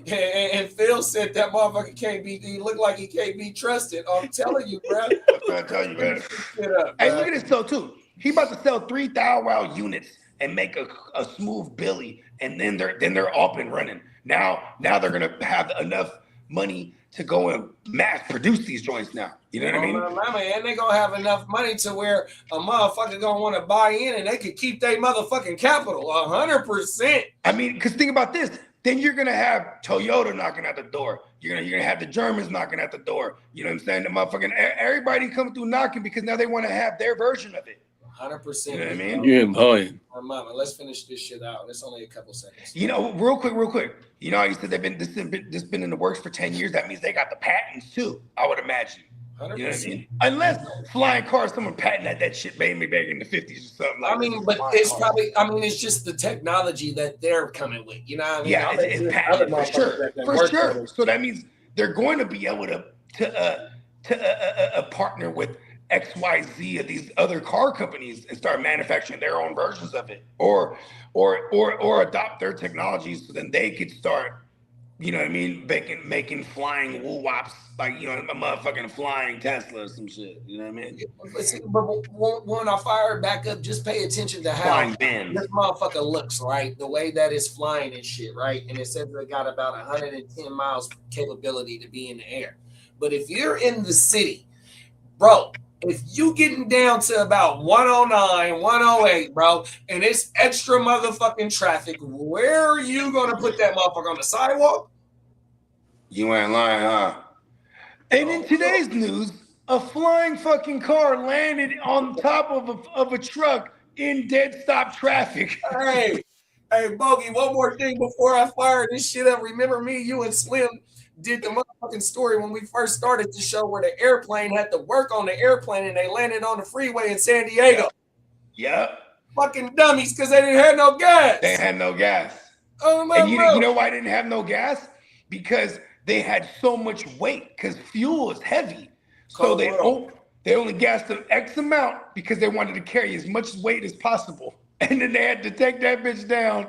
And Phil said that motherfucker can't be. He look like he can't be trusted. I'm telling you, bro. That's what I tell you, man. Hey, look at this though too. He about to sell 3 Thou Wow units and make a smooth Billy, and then they're up and running. Now they're gonna have enough money to go and mass produce these joints now. You know what I mean? Mama, and they gonna have enough money to where a motherfucker gonna want to buy in, and they could keep their motherfucking capital 100%. I mean, because think about this. Then you're gonna have Toyota knocking at the door. You're gonna have the Germans knocking at the door. You know what I'm saying? The motherfucking everybody come through knocking because now they want to have their version of it. 100%. You know what I mean? Yeah, boy. Mama, let's finish this shit out. It's only a couple seconds. You know, real quick. You know, how you said this been in the works for 10 years. That means they got the patents too, I would imagine. 100%. You know what I mean? Unless flying cars, someone patented that shit maybe back in the 50s or something like that. I mean, but it's probably, it's just the technology that they're coming with. You know what I mean? Yeah, it's patented for sure. For sure. So that means they're going to be able to partner with XYZ of these other car companies and start manufacturing their own versions of it, or adopt their technologies, so then they could start, you know what I mean, making flying woo-wops, like, you know, a motherfucking flying Tesla or some shit. You know what I mean? But when I fire it back up, just pay attention to how Flying bin. this motherfucker looks, right? The way that it's flying and shit, right? And it says it got about 110 miles capability to be in the air. But if you're in the city, bro, if you getting down to about 109, 108, bro, and it's extra motherfucking traffic, where are you gonna put that motherfucker on the sidewalk? You ain't lying, huh? And in today's news, a flying fucking car landed on top of a truck in dead stop traffic. Hey, Bogey, one more thing before I fire this shit up. Remember me, you, and Slim did the motherfucking story when we first started the show where the airplane had to work on the airplane and they landed on the freeway in San Diego. Yep. Fucking dummies, because they didn't have no gas. They had no gas. Oh my And you know why they didn't have no gas? Because they had so much weight, because fuel is heavy. So they only gassed an X amount because they wanted to carry as much weight as possible. And then they had to take that bitch down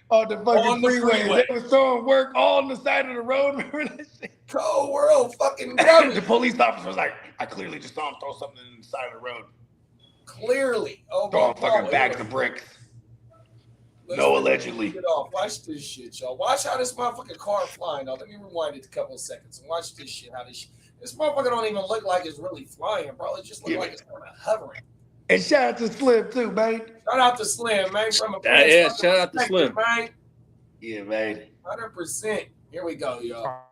on the fucking freeway. They was throwing work all on the side of the road. Remember that shit? Cold world, fucking dummy. The police officer was like, I clearly just saw him throw something in the side of the road. Clearly. Oh my Throwing God. fucking bags of bricks. No, allegedly. Get off. Watch this shit, y'all. Watch how this motherfucking car flying. Now, let me rewind it a couple of seconds and watch this shit. How this motherfucker don't even look like it's really flying, bro. It just looks like it's kind of hovering. And shout out to Slim too, man. Shout out to Slim, man. From a Shout out to Slim, man. Yeah, man. 100%. Here we go, y'all.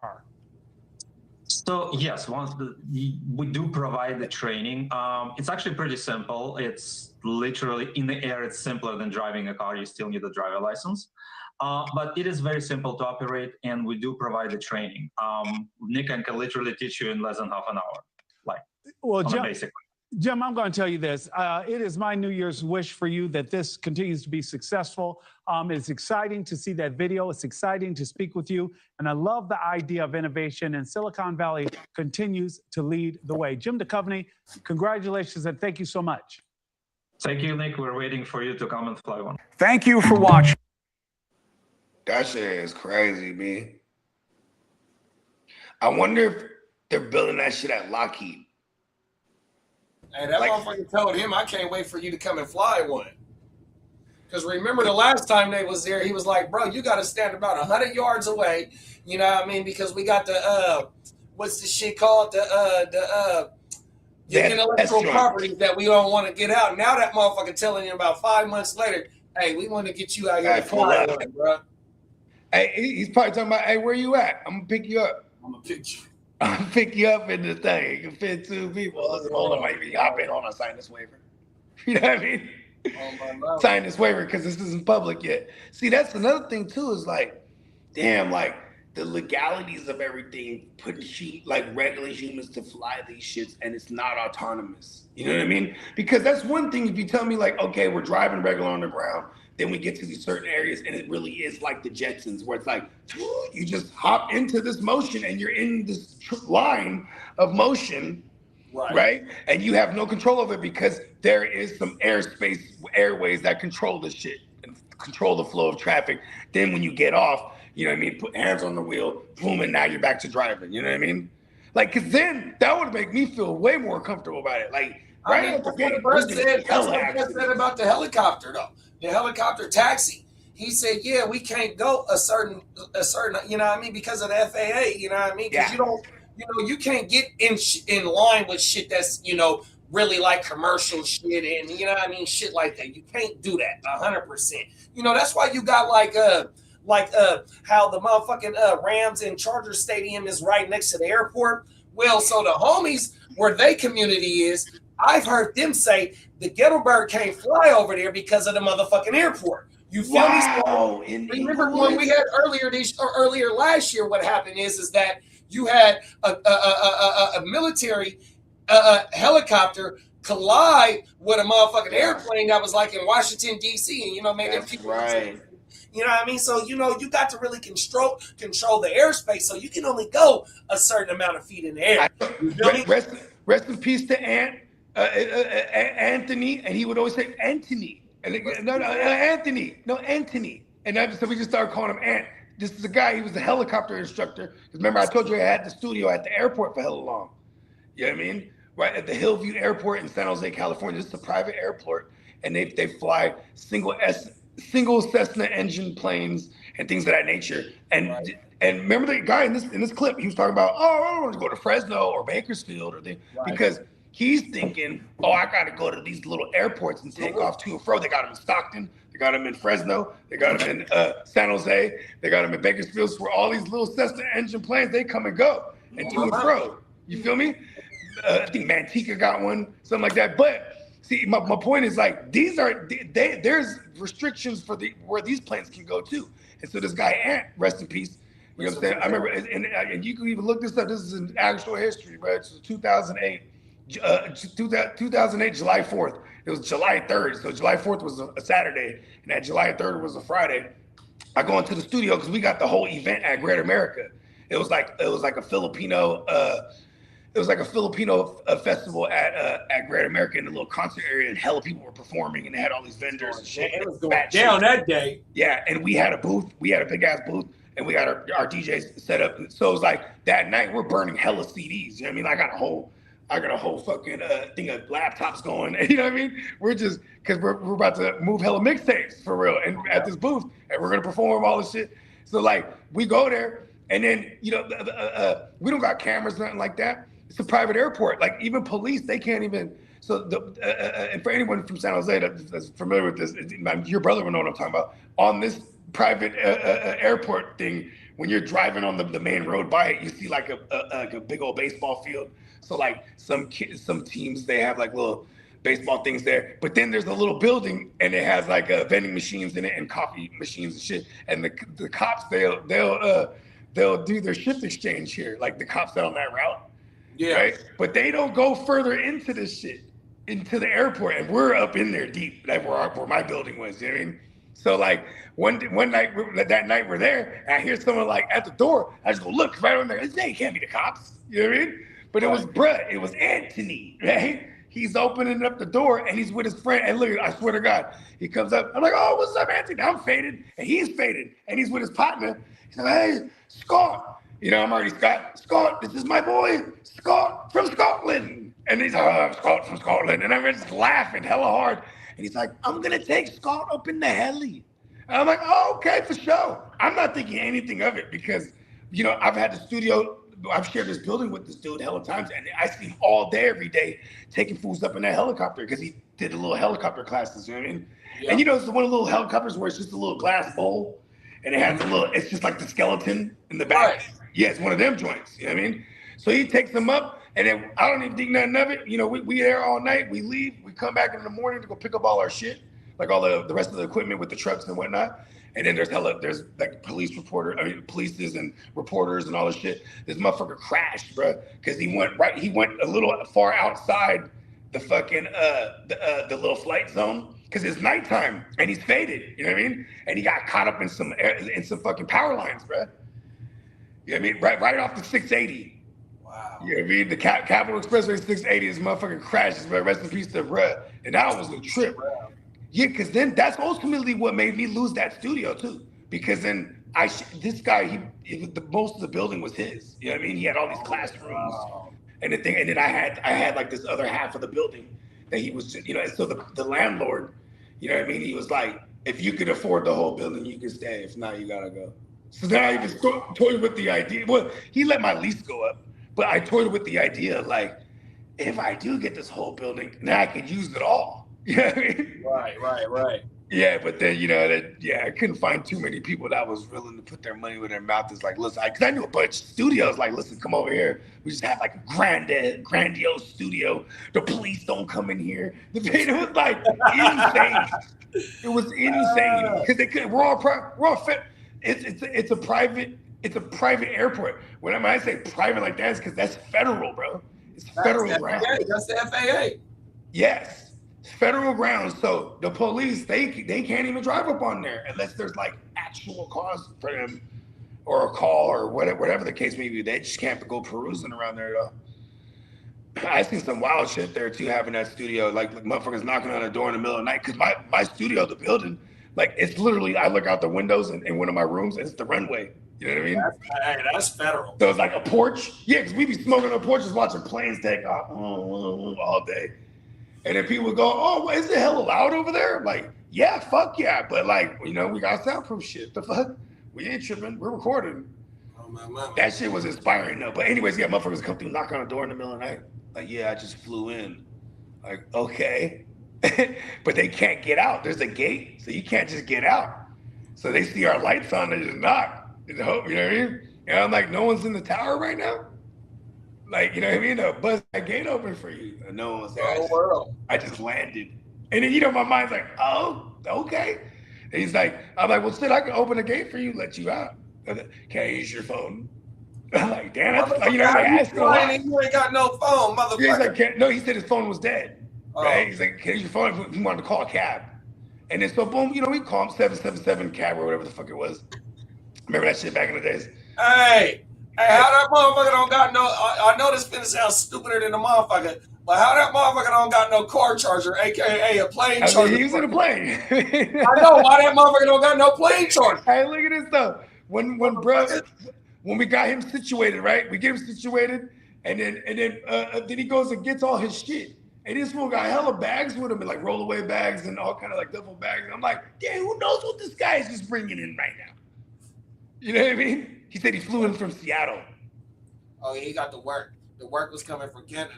So yes, we do provide the training. It's actually pretty simple. It's literally in the air. It's simpler than driving a car. You still need a driver license, but it is very simple to operate, and we do provide the training. Nick can literally teach you in less than half an hour, basically. Jim, I'm going to tell you this. It is my New Year's wish for you that this continues to be successful. It's exciting to see that video. It's exciting to speak with you. And I love the idea of innovation, and Silicon Valley continues to lead the way. Jim Duchovny, congratulations and thank you so much. Thank you, Nick. We're waiting for you to come and fly one. Thank you for watching. That shit is crazy, man. I wonder if they're building that shit at Lockheed. Hey, that motherfucker told him, I can't wait for you to come and fly one. Because remember the last time they was there, he was like, bro, you got to stand about 100 yards away. You know what I mean? Because we got the, what's the shit called? The intellectual property that we don't want to get out. Now that motherfucker telling you about 5 months later, hey, we want to get you out here to fly one, bro. Hey, he's probably talking about, hey, where you at? I'm going to pick you up. I'm going to pick you. I'll pick you up in the thing. You can fit 2 people. Hold on, maybe hop in on a sign this waiver. You know what I mean? Sign this waiver because this isn't public yet. See, that's another thing too, is like, damn, like the legalities of everything, putting regular humans to fly these shits, and it's not autonomous. You know what I mean? Because that's one thing if you tell me like, okay, we're driving regular on the ground, then we get to these certain areas and it really is like the Jetsons where it's like, you just hop into this motion and you're in this line of motion right? And you have no control of it because there is some airways that control the shit and control the flow of traffic. Then when you get off, you know what I mean, put hands on the wheel, boom, and now you're back to driving. You know what I mean? Like, cause then that would make me feel way more comfortable about it. Like, right out the gate, That's what Brett said about the helicopter, though. The helicopter taxi. He said, "Yeah, we can't go a certain, you know what I mean, because of the FAA. You know what I mean? Because you can't get in line with shit that's really like commercial shit and you know what I mean, shit like that. You can't do that 100%. That's why you got how the motherfucking Rams and Chargers Stadium is right next to the airport. Well, so the homies where they community is, I've heard them say the ghetto bird can't fly over there because of the motherfucking airport. You feel me? So, remember when we had earlier last year? What happened is that you had a military helicopter collide with a motherfucking airplane that was like in Washington D.C. and made them people. Right. You know what I mean? So you got to really control the airspace. So you can only go a certain amount of feet in the air. Rest in peace to Anthony, and he would always say Anthony. And Anthony. And so we just started calling him Ant. This is a guy, he was a helicopter instructor. Because remember, I told you I had the studio at the airport for hella long. You know what I mean? Right at the Hillview Airport in San Jose, California. This is a private airport. And they fly single Cessna engine planes and things of that nature. And remember the guy in this clip, he was talking about, I don't want to go to Fresno or Bakersfield because he's thinking, I got to go to these little airports and take off to and fro. They got him in Stockton. They got him in Fresno. They got him in San Jose. They got him in Bakersfield. So where all these little Cessna engine planes, they come and go and to and fro. You feel me? I think Manteca got one, something like that. But see, my point is like there's restrictions for where these planes can go too. And so this guy Ant, rest in peace. You know what I'm saying? I remember, and you can even look this up. This is an actual history, but it's 2008. 2008, July 4th. It was July 3rd. So July 4th was a Saturday, and that July 3rd was a Friday. I go into the studio because we got the whole event at Great America. It was like a Filipino. It was like a Filipino festival at Great America in a little concert area, and hella people were performing, and they had all these vendors and shit. It was going down that day. Yeah, and we had a booth. We had a big ass booth, and we got our DJs set up. So it was like that night we're burning hella CDs. You know what I mean? I got a whole fucking thing of laptops going. You know what I mean? We're just because we're about to move hella mixtapes for real, and at this booth, and we're gonna perform all this shit. So like we go there, and then we don't got cameras, nothing like that. It's a private airport. Like even police, they can't even. So and for anyone from San Jose that's familiar with this, your brother will know what I'm talking about. On this private airport thing, when you're driving on the main road by it, you see like a big old baseball field. So like some teams, they have like little baseball things there, but then there's a little building and it has like vending machines in it and coffee machines and shit. And the cops, they'll do their shift exchange here, like the cops that on that route. Yeah. Right? But they don't go further into this shit, into the airport, and we're up in there deep, like where my building was. You know what I mean? So like one night, that night we're there, and I hear someone like at the door. I just go look right on there. It can't be the cops. You know what I mean? But it was it was Anthony, right? He's opening up the door and he's with his friend. And look, I swear to God, he comes up. I'm like, oh, what's up, Anthony? I'm faded, and he's faded, and he's with his partner. He's like, hey, Scott. I'm already Scott, this is my boy, Scott from Scotland. And he's like, I'm Scott from Scotland. And I'm just laughing hella hard. And he's like, I'm going to take Scott up in the heli. And I'm like, oh, okay, for sure. I'm not thinking anything of it because, I've had the studio, I've shared this building with this dude hella times. And I see him all day, every day, taking fools up in that helicopter because he did a little helicopter classes, you know what I mean? Yeah. And it's one of the little helicopters where it's just a little glass bowl. And it has it's just like the skeleton in the back. Right. Yeah, it's one of them joints. You know what I mean? So he takes them up, and then I don't even think nothing of it. We there all night. We leave. We come back in the morning to go pick up all our shit, like all the rest of the equipment with the trucks and whatnot. And then there's like polices and reporters and all this shit. This motherfucker crashed, bro, because he went a little far outside the fucking the little flight zone. Because it's nighttime and he's faded, you know what I mean? And he got caught up in some fucking power lines, bro. You know what I mean? Right off the 680. Wow. Wow. You know what I mean? The Capital Expressway 680 is motherfucking crashes, but rest in peace to bruh. And that was a trip. Yeah, because then that's ultimately what made me lose that studio too. Because then this guy, most of the building was his. You know what I mean? He had all these classrooms and the thing, and then I had like this other half of the building that he was, you know. And so the landlord, you know what I mean? He was like, if you could afford the whole building, you can stay. If not, you gotta go. So then I just toyed with the idea. Well, he let my lease go up, but I toyed with the idea like, if I do get this whole building, now I could use it all. You know what I mean? Right. Yeah, but then, you know, I couldn't find too many people that was willing to put their money where their mouth is. Like, listen, because I knew a bunch of studios, like, listen, come over here. We just have like a grandiose studio. The police don't come in here. It was like insane. It was insane because they could. We're all fit. It's a private airport. When I say private like that, it's because that's federal, bro. It's federal ground. That's the FAA. Yes. Federal grounds, so the police they can't even drive up on there unless there's like actual cause for them, or a call or whatever the case may be. They just can't go perusing around there though. I seen some wild shit there too, having that studio, like motherfuckers knocking on the door in the middle of the night. Cause my studio, the building, like it's literally, I look out the windows in one of my rooms and it's the runway. You know what I mean? That's federal. So it's like a porch. Yeah, because we be smoking on porches watching planes take off all day. And then people go, oh, is it hella loud over there? Like, yeah, fuck yeah. But like, you know, we got soundproof shit. The fuck? We ain't tripping. We're recording. Oh, my. That shit was inspiring though. But anyways, yeah, motherfuckers come through, knock on the door in the middle of the night. Like, yeah, I just flew in. Like, okay. But they can't get out. There's a gate, so you can't just get out. So they see our lights on, they just knock. You know what I mean? And I'm like, no one's in the tower right now? Like, you know what I mean? They'll bust that gate open for you. And no one was there. I just landed. And then, you know, my mind's like, oh, okay. And he's like, I'm like, well, shit, I can open the gate for you, let you out. Can I use your phone? I'm like, damn, that's, you know, I asked you ain't got no phone, motherfucker. Yeah, he's like, no, he said his phone was dead. Right? He's like, can I use your phone if he wanted to call a cab? And then so boom, you know, we call him 777 cab or whatever the fuck it was. Remember that shit back in the days? Hey, how that motherfucker don't got no, I know this finna sound stupider than a motherfucker, but how that motherfucker don't got no car charger, aka a plane charger? He was in a plane. I know, why that motherfucker don't got no plane charger? Hey, look at this though. When we got him situated, right? We get him situated, and then he goes and gets all his shit. And this fool got hella bags with him, and like rollaway bags and all kind of like duffel bags. And I'm like, damn, who knows what this guy is just bringing in right now? You know what I mean? He said he flew in from Seattle. Oh, yeah, he got the work. The work was coming from Canada.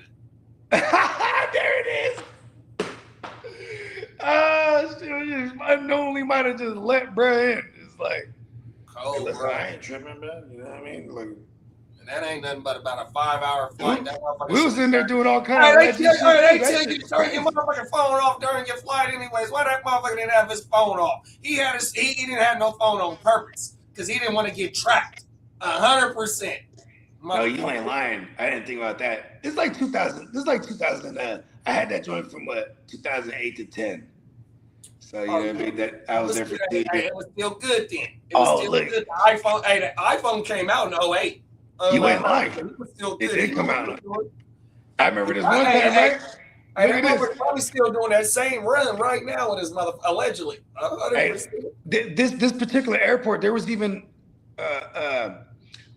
There it is. Shit, unknowingly might have just let bruh in. It's like, cold, hey, listen, bro. I ain't tripping, man. You know what I mean? Like, and that ain't nothing but about a 5-hour flight. We was in there doing all kinds of They tell you to turn your motherfucking phone off during your flight anyways. Why that motherfucker didn't have his phone off? He didn't have no phone on purpose because he didn't want to get tracked. 100%. No, you ain't lying. I didn't think about that. It's like 2000. This is like 2009. I had that joint from 2008 to 10. So you know what I mean? That I was there for 2 years. It was still good then. It was still good. The iPhone came out in 08. You ain't lying. It did come out. I remember this one time, right? Hey, that motherfucker probably still doing that same run right now with his mother, allegedly. This particular airport, there was even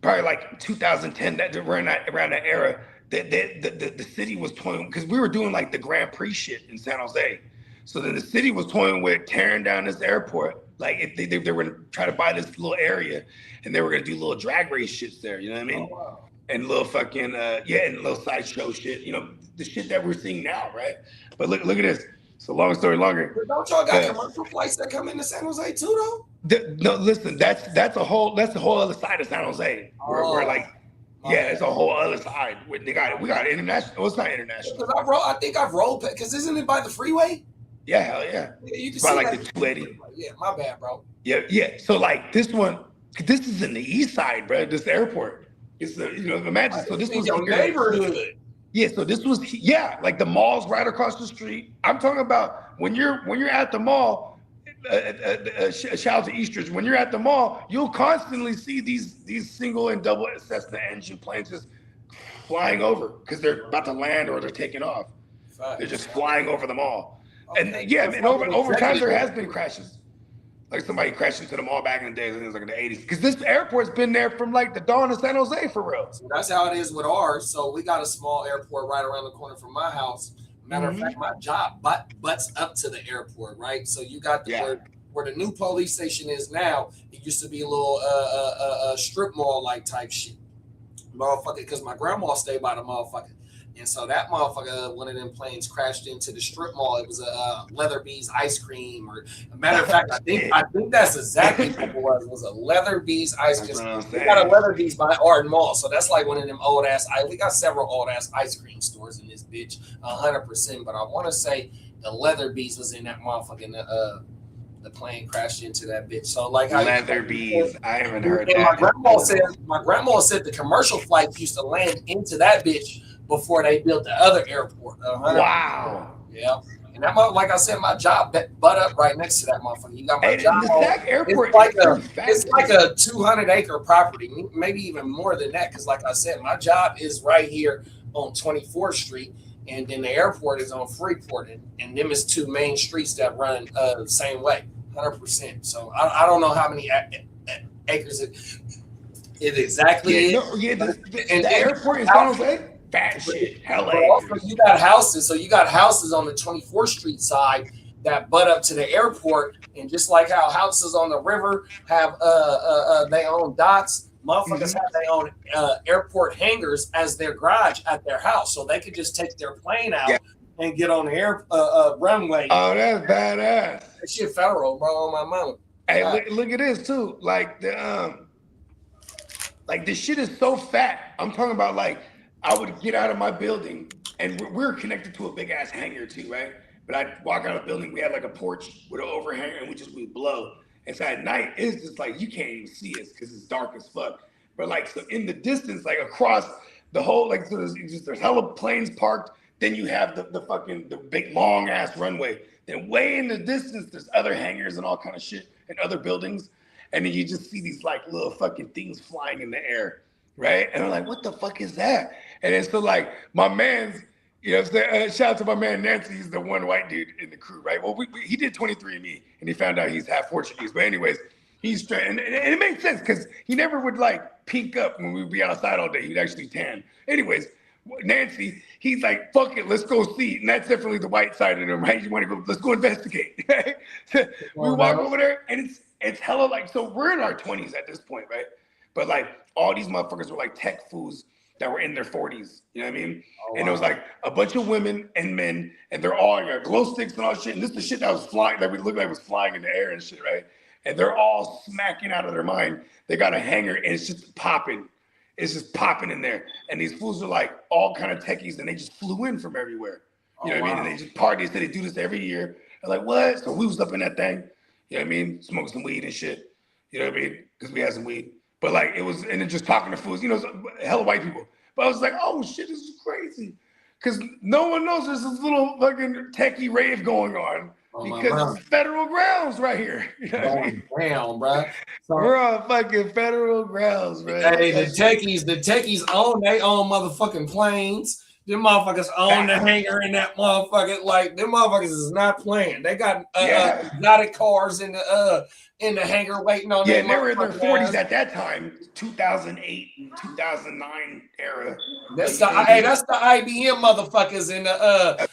probably like 2010, that around that era, the city was toying, because we were doing like the Grand Prix shit in San Jose. So then the city was toying with tearing down this airport. Like if they were trying to buy this little area, and they were gonna do little drag race shits there. You know what I mean? Oh, wow. And little fucking and little sideshow shit. You know, the shit that we're seeing now, right? But look at this. So long story longer. But don't y'all got commercial flights that come into San Jose too, though? No, listen. That's a whole other side of San Jose. We're like, yeah, it's a whole other side. We got international. Well, it's not international. I think I've rolled because isn't it by the freeway? Yeah, hell yeah. You can by see like that. the 280. Yeah, my bad, bro. Yeah. So like this one, this is in the east side, bro. This airport. It's imagine. So this was your neighborhood. Yeah, so this was like the mall's right across the street. I'm talking about when you're at the mall. Shout out to Eastridge. When you're at the mall, you'll constantly see these single and double Cessna engine planes just flying over because they're about to land or they're taking off. They're just flying over them all. And yeah, and over time there has been crashes. Like somebody crashed into the mall back in the days, and it was like in the 80s. Because this airport's been there from like the dawn of San Jose for real. So that's how it is with ours. So we got a small airport right around the corner from my house. Matter of fact, my job butts up to the airport, right? So you got where the new police station is now. It used to be a little strip mall like type shit, motherfucker. Because my grandma stayed by the motherfucker. And so that motherfucker, one of them planes crashed into the strip mall. It was a Leatherby's ice cream, or a matter of fact, I think that's exactly what it was. It was a Leatherby's ice cream. We got a Leatherby's by Arden Mall, so that's like one of them old ass. We got several old ass ice cream stores in this bitch, 100%. But I want to say the Leatherby's was in that motherfucking the plane crashed into that bitch. So like Leatherby's, I haven't heard that. My grandma said the commercial flights used to land into that bitch before they built the other airport. Wow. Yeah. And that, like I said, my job butt up right next to that motherfucker. You got my job. The Sac Airport, it's like a 200-acre property, maybe even more than that. Because like I said, my job is right here on 24th Street, and then the airport is on Freeport, and them is two main streets that run the same way, 100%. So I don't know how many acres it exactly is. And the airport is San Jose. Bad shit, hella. Also, you got houses. So you got houses on the 24th Street side that butt up to the airport, and just like how houses on the river have their own docks, motherfuckers have their own airport hangars as their garage at their house, so they could just take their plane out and get on the air runway. Oh, that's badass. That shit federal, bro, on my mama. Hey, look at this too. Like the shit is so fat. I'm talking about like. I would get out of my building, and we're connected to a big ass hangar too, right? But I'd walk out of the building, we had like a porch with an overhang, and we blow. And so at night, it's just like, you can't even see us because it's dark as fuck. But like, so in the distance, like across the whole, like, so there's hella planes parked. Then you have the big long ass runway. Then way in the distance, there's other hangars and all kind of shit and other buildings. And then you just see these like little fucking things flying in the air. Right? And I'm like, what the fuck is that? And then so like my man's, you know what I'm saying? Shout out to my man Nancy, he's the one white dude in the crew, right? Well, he did 23andMe and he found out he's half Portuguese. But anyways, he's straight. And it makes sense because he never would like pink up when we'd be outside all day. He'd actually tan. Anyways, Nancy, he's like, fuck it, let's go see. And that's definitely the white side of him, right? You want to go, let's go investigate. We walk over there and it's hella like, so we're in our 20s at this point, right? But like all these motherfuckers were like tech fools that were in their 40s. You know what I mean? Oh, and it was like a bunch of women and men, and they're all got glow sticks and all shit. And this is the shit that was flying, that we looked like was flying in the air and shit, right? And they're all smacking out of their mind. They got a hangar and it's just popping. It's just popping in there. And these fools are like all kind of techies, and they just flew in from everywhere. You know what I mean? And they just party. They said they do this every year. They're like, what? So we was up in that thing. You know what I mean? Smoking some weed and shit. You know what I mean? Because we had some weed. But like it was, and then just talking to fools, you know, hella white people. But I was like, oh shit, this is crazy. Because no one knows there's this little fucking techie rave going on because it's federal grounds right here. You know what I mean? Damn, bro. So, we're on fucking federal grounds, man. Hey, the techies own their own motherfucking planes. Them motherfuckers own the hangar in that motherfucker. Like, them motherfuckers is not playing. They got exotic cars in the hangar waiting on them. Yeah, and they were in their 40s at that time, 2008 and 2009 era. That's the IBM motherfuckers in the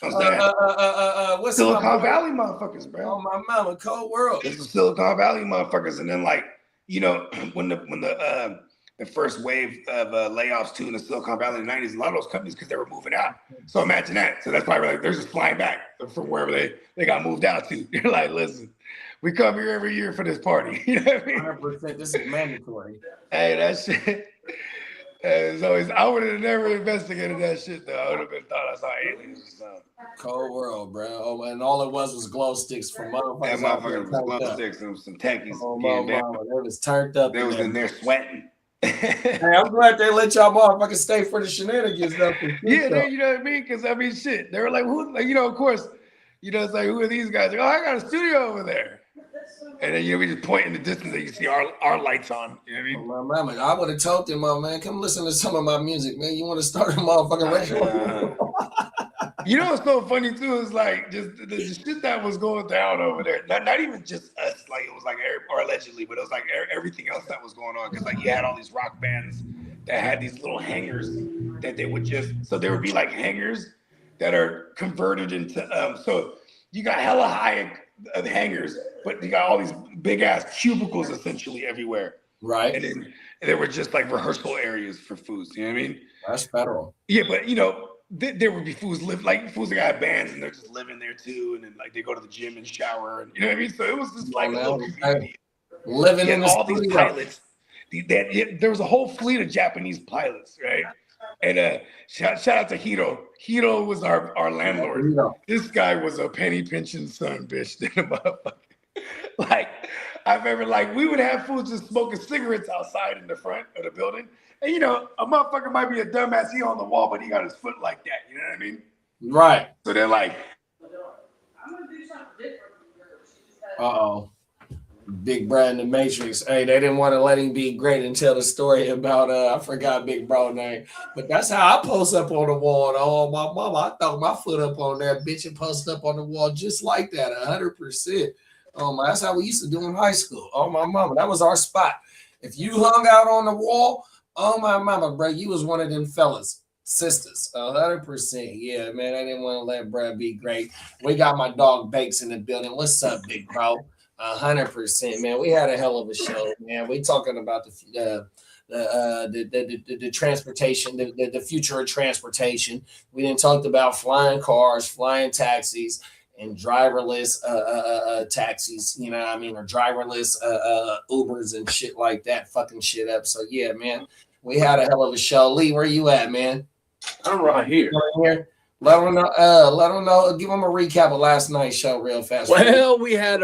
what's Silicon Valley motherfuckers, bro. Oh my mama, cold world. This is Silicon Valley motherfuckers, and then like, you know, when the first wave of layoffs too in the Silicon Valley in the 90s, a lot of those companies, because they were moving out. So imagine that. So that's why we're like, they're just flying back from wherever they got moved out to. You're like, listen, we come here every year for this party. You know what I mean? 100%. This is mandatory. Hey, that shit. It's always, I would have never investigated that shit though. I would have been thought I saw aliens or something. Cold world, bro. Oh, and all it was glow sticks from motherfuckers. That motherfucker was glow sticks and some techies. Oh my mama, they was turned up. They was in there sweating. Hey, I'm glad they let y'all motherfuckers stay for the shenanigans though. Yeah, you know what I mean? Because I mean, shit. They were like, who? Like, you know, of course, you know, it's like, who are these guys? Like, oh, I got a studio over there. And then we just point in the distance and you see our lights on. You know what I mean? My mama, I would have told them, man, come listen to some of my music, man. You want to start a motherfucking radio? You know what's so funny too is like just the shit that was going down over there. Not even just us, like it was like or allegedly, but it was like everything else that was going on. Because like you had all these rock bands that had these little hangars that they would just there would be like hangars that are converted into so you got hella high hangars, but you got all these big ass cubicles essentially everywhere. Right. And then there were just like rehearsal areas for foods. You know what I mean? That's federal. Yeah, but you know. There would be fools that got bands and they're just living there too, and then like they go to the gym and shower, and you know what I mean. So it was just like a little community. Living in all the these pilots. There was a whole fleet of Japanese pilots, right? And shout out to Hiro. Hiro was our landlord. This guy was a penny pinching son, bitch. Like I remember, like we would have fools just smoking cigarettes outside in the front of the building. And you know, a motherfucker might be a dumbass, he on the wall, but he got his foot like that. You know what I mean? Right. So they're like, uh-oh. Big Bro in the Matrix. Hey, they didn't want to let him be great and tell the story about I forgot Big Bro name. But that's how I post up on the wall. Oh, my mama, I throw my foot up on that bitch and post up on the wall just like that, 100%. Oh my, that's how we used to do in high school. Oh my mama, that was our spot. If you hung out on the wall, oh my mama, bro, you was one of them fellas, sisters, 100%. Yeah, man, I didn't want to let bro be great. We got my dog Bakes in the building. What's up, big bro? 100%, man. We had a hell of a show, man. We talking about the transportation, the future of transportation. We didn't talk about flying cars, flying taxis, and driverless taxis, you know what I mean, or driverless Ubers and shit like that, fucking shit up. So yeah, man, we had a hell of a show. Lee, where you at, man? I'm right here. Let them know. Give them a recap of last night's show real fast. Well, we had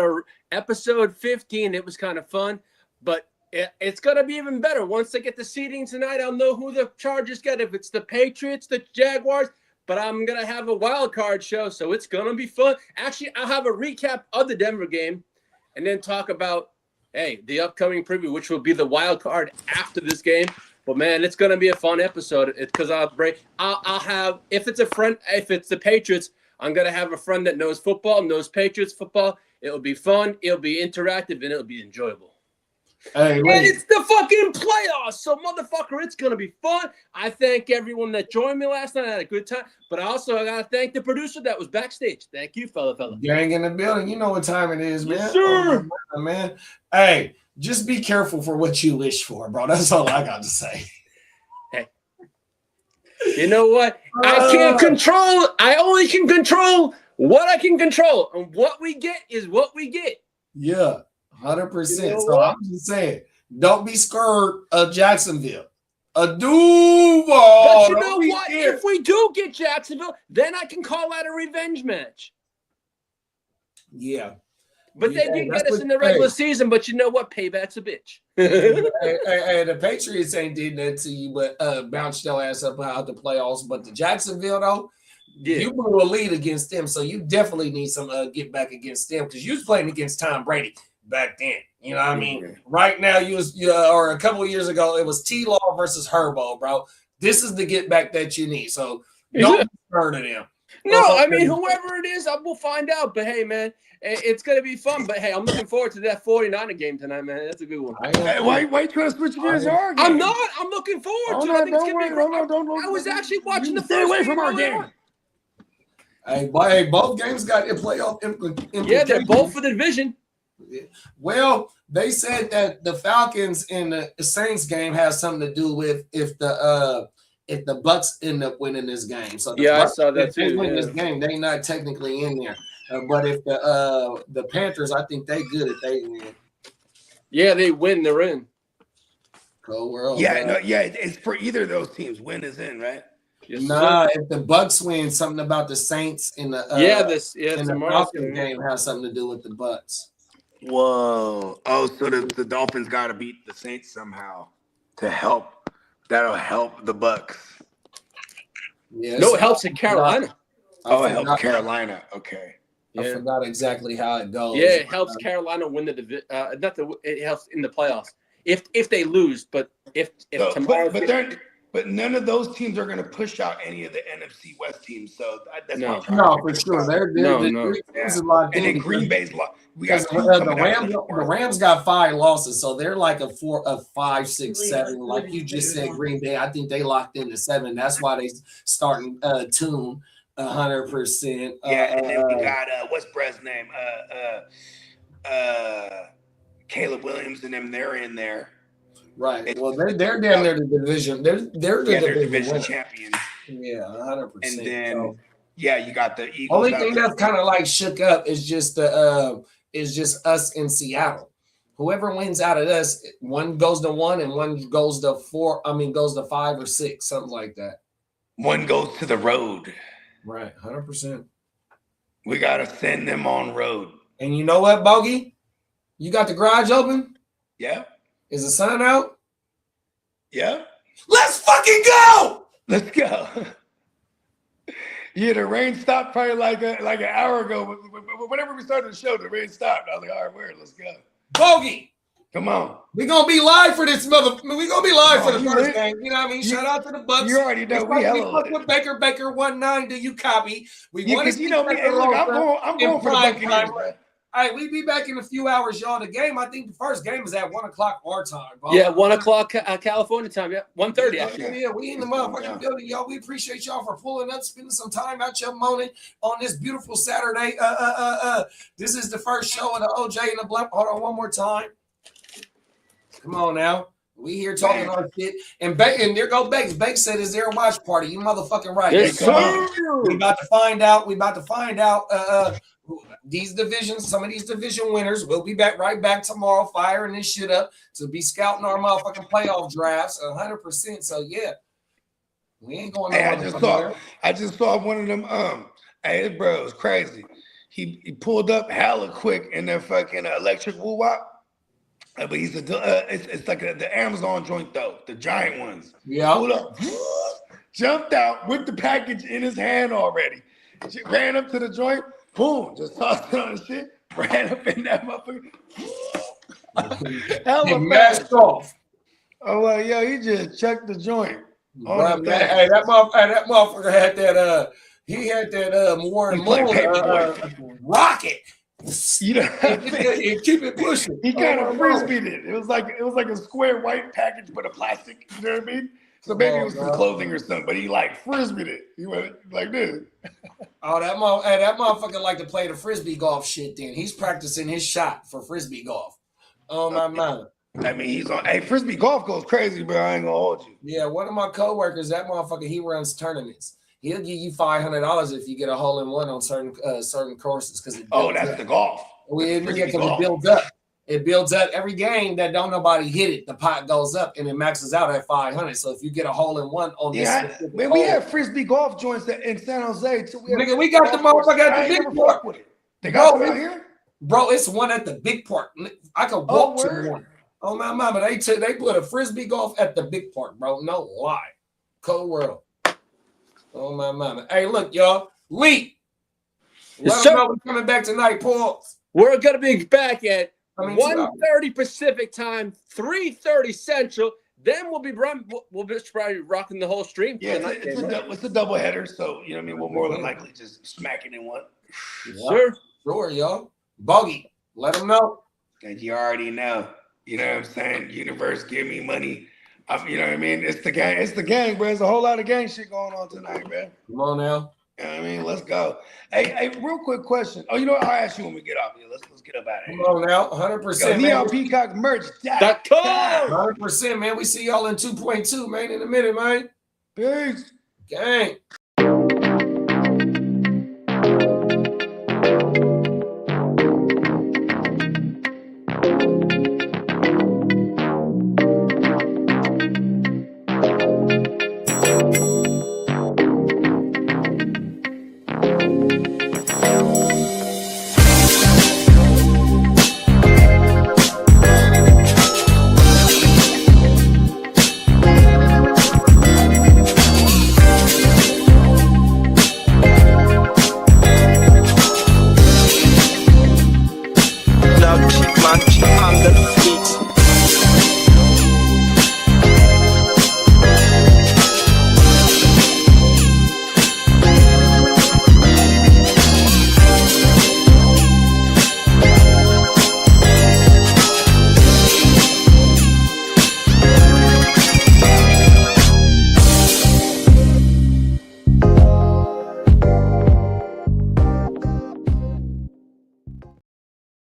episode 15. It was kind of fun, but it's gonna be even better once they get the seeding tonight. I'll know who the Chargers get. If it's the Patriots, the Jaguars. But I'm going to have a wild card show, so it's going to be fun. Actually, I'll have a recap of the Denver game and then talk about, hey, the upcoming preview, which will be the wild card after this game. But, man, it's going to be a fun episode because I'll have, if it's the Patriots, I'm going to have a friend that knows football, knows Patriots football. It'll be fun, it'll be interactive, and it'll be enjoyable. Hey, and it's the fucking playoffs, so motherfucker, it's gonna be fun. I thank everyone that joined me last night. I had a good time, but also I gotta thank the producer that was backstage. Thank you, fella. Gang in the building, you know what time it is, man. Yes, sir. Oh, man. Hey, just be careful for what you wish for, bro. That's all I got to say. Hey, you know what? I can't control. I only can control what I can control, and what we get is what we get. Yeah. 100%. So I'm just saying, don't be scared of Jacksonville. A Duval. But you know what? Scared. If we do get Jacksonville, then I can call that a revenge match. Yeah. But they did get us in the regular season, but you know what? Payback's a bitch. hey, the Patriots ain't did that to you, but bounced your ass up out the playoffs. But the Jacksonville, though, you blew a lead against them, so you definitely need some get back against them because you was playing against Tom Brady back then. You know what I mean? Right now, or a couple of years ago, it was T-Law versus Herbo, bro. This is the get back that you need. So don't be scared of them. No, I mean, whoever it is, we'll find out. But hey, man, it's going to be fun. But hey, I'm looking forward to that 49er game tonight, man. That's a good one. Why you trying to switch gears? I'm not. I'm looking forward to it. I think it's going to be great. I was actually watching the Stay away from our game. Hey, both games got a playoff implications. Yeah, they're both for the division. Well, they said that the Falcons and the Saints game has something to do with if the Bucks end up winning this game. So I saw that too. If they win this game, they not technically in there. But if the Panthers, I think they good if they win. Yeah, they win, they're in. Cold world. Yeah, it's for either of those teams. Win is in, right? Yes, if the Bucks win, something about the Saints in the the Falcons game has something to do with the Bucks. Whoa! Oh, so the Dolphins got to beat the Saints somehow to help. That'll help the Bucks. Yeah, no, it helps in Carolina. Oh, it helps Carolina. Okay. I forgot exactly how it goes. Yeah, it helps Carolina win the division. It helps in the playoffs if they lose. But if tomorrow, but none of those teams are going to push out any of the NFC West teams. So that's no, for sure. They're and then Green Bay's lost. We got the Rams got 5 losses, so they're like a 5, 6, 7. Like you just said, Green Bay. I think they locked into 7. That's why they starting tune 100%. Yeah, and then we got what's Brett's name? Caleb Williams and them. They're in there. Right. Well, they're down there the division. They're the division champions. Yeah, 100%. And then you got the Eagles. Only thing that's kind of like shook up is just us in Seattle. Whoever wins out of us, one goes to 1 and one goes to 4. I mean, goes to 5 or 6, something like that. One goes to the road. Right, 100%. We gotta send them on road. And you know what, Bogey? You got the garage open? Yeah. Is the sun out? Yeah. Let's fucking go! Let's go. Yeah, the rain stopped probably like an hour ago. Whenever we started the show, the rain stopped. I was like, all right, word, let's go. Bogey! Come on. We're going to be live for this we're going to be live for the first game. You know what I mean? Shout out to the Bucks. You already know we hella with Baker 19. Do you copy? We want to see me. Hey, look, I'm going for the Buccaneers, bro. All right, we'll be back in a few hours, y'all. The game, I think the first game is at 1 o'clock our time. Bro. Yeah, 1 o'clock California time. Yeah, 1:30 actually. Yeah, we in the motherfucking building, y'all. We appreciate y'all for pulling up, spending some time out your morning on this beautiful Saturday. This is the first show of the OJ and the Blunt. Hold on one more time. Come on now. We here talking our shit. And there go Bakes. Bakes said, is there a watch party? You motherfucking right. Yes, sir. We about to find out. These divisions, some of these division winners, we'll be right back tomorrow, firing this shit up to be scouting our motherfucking playoff drafts 100%. So yeah, we ain't going. Hey, I just saw one of them. Hey, bro, it was crazy. He pulled up hella quick in their fucking electric woo wop. But he's it's like the Amazon joint though, the giant ones. Yeah. Pulled up, jumped out with the package in his hand already. Ran up to the joint. Boom, just tossed it on the shit, ran up in that motherfucker. Hella fast off. Oh, well, yo, he just checked the joint. Right, hey, that motherfucker had that, he had that Warren Moon rocket. You know, and keep it pushing. He kind of frisbeed it. It was like a square white package, but a plastic. You know what I mean? So maybe it was for clothing or something, but he like frisbeed it. He went like this. Oh, that motherfucker like to play the frisbee golf shit. Then he's practicing his shot for frisbee golf. Oh my mind. I mean, he's on. Hey, frisbee golf goes crazy, bro. I ain't gonna hold you. Yeah, one of my coworkers, that motherfucker, he runs tournaments. He'll give you $500 if you get a hole in one on certain courses because that's the golf. It builds up. It builds up every game that don't nobody hit it. The pot goes up and it maxes out at 500. So if you get a hole in one on this, man, we have frisbee golf joints in San Jose too. We got the motherfucker at the big port. They got one out here, bro. It's one at the big port. I could walk to one. Oh my mama, they put a frisbee golf at the big port, bro. No lie, cold world. Oh my mama. Hey, look, y'all. Lee, let them know we're coming back tonight, Paul. We're gonna be back at 1:30 Pacific time, 3:30 Central. Then we'll be probably rocking the whole stream. Yeah, it's a double header, so you know what I mean. We'll more than likely just smack it in one. Sure, y'all. Bogey, let them know. And you already know. You know what I'm saying? Universe, give me money. You know what I mean? It's the gang. It's the gang, bro. There's a whole lot of gang shit going on tonight, man. Come on now. You know what I mean? Let's go. Hey, real quick question. Oh, you know what? I'll ask you when we get off here. Let's get up out of here. Come on now, 100%. Neon Peacock merch. 100%, man. We see y'all in 2.2, man, in a minute, man. Peace. Gang.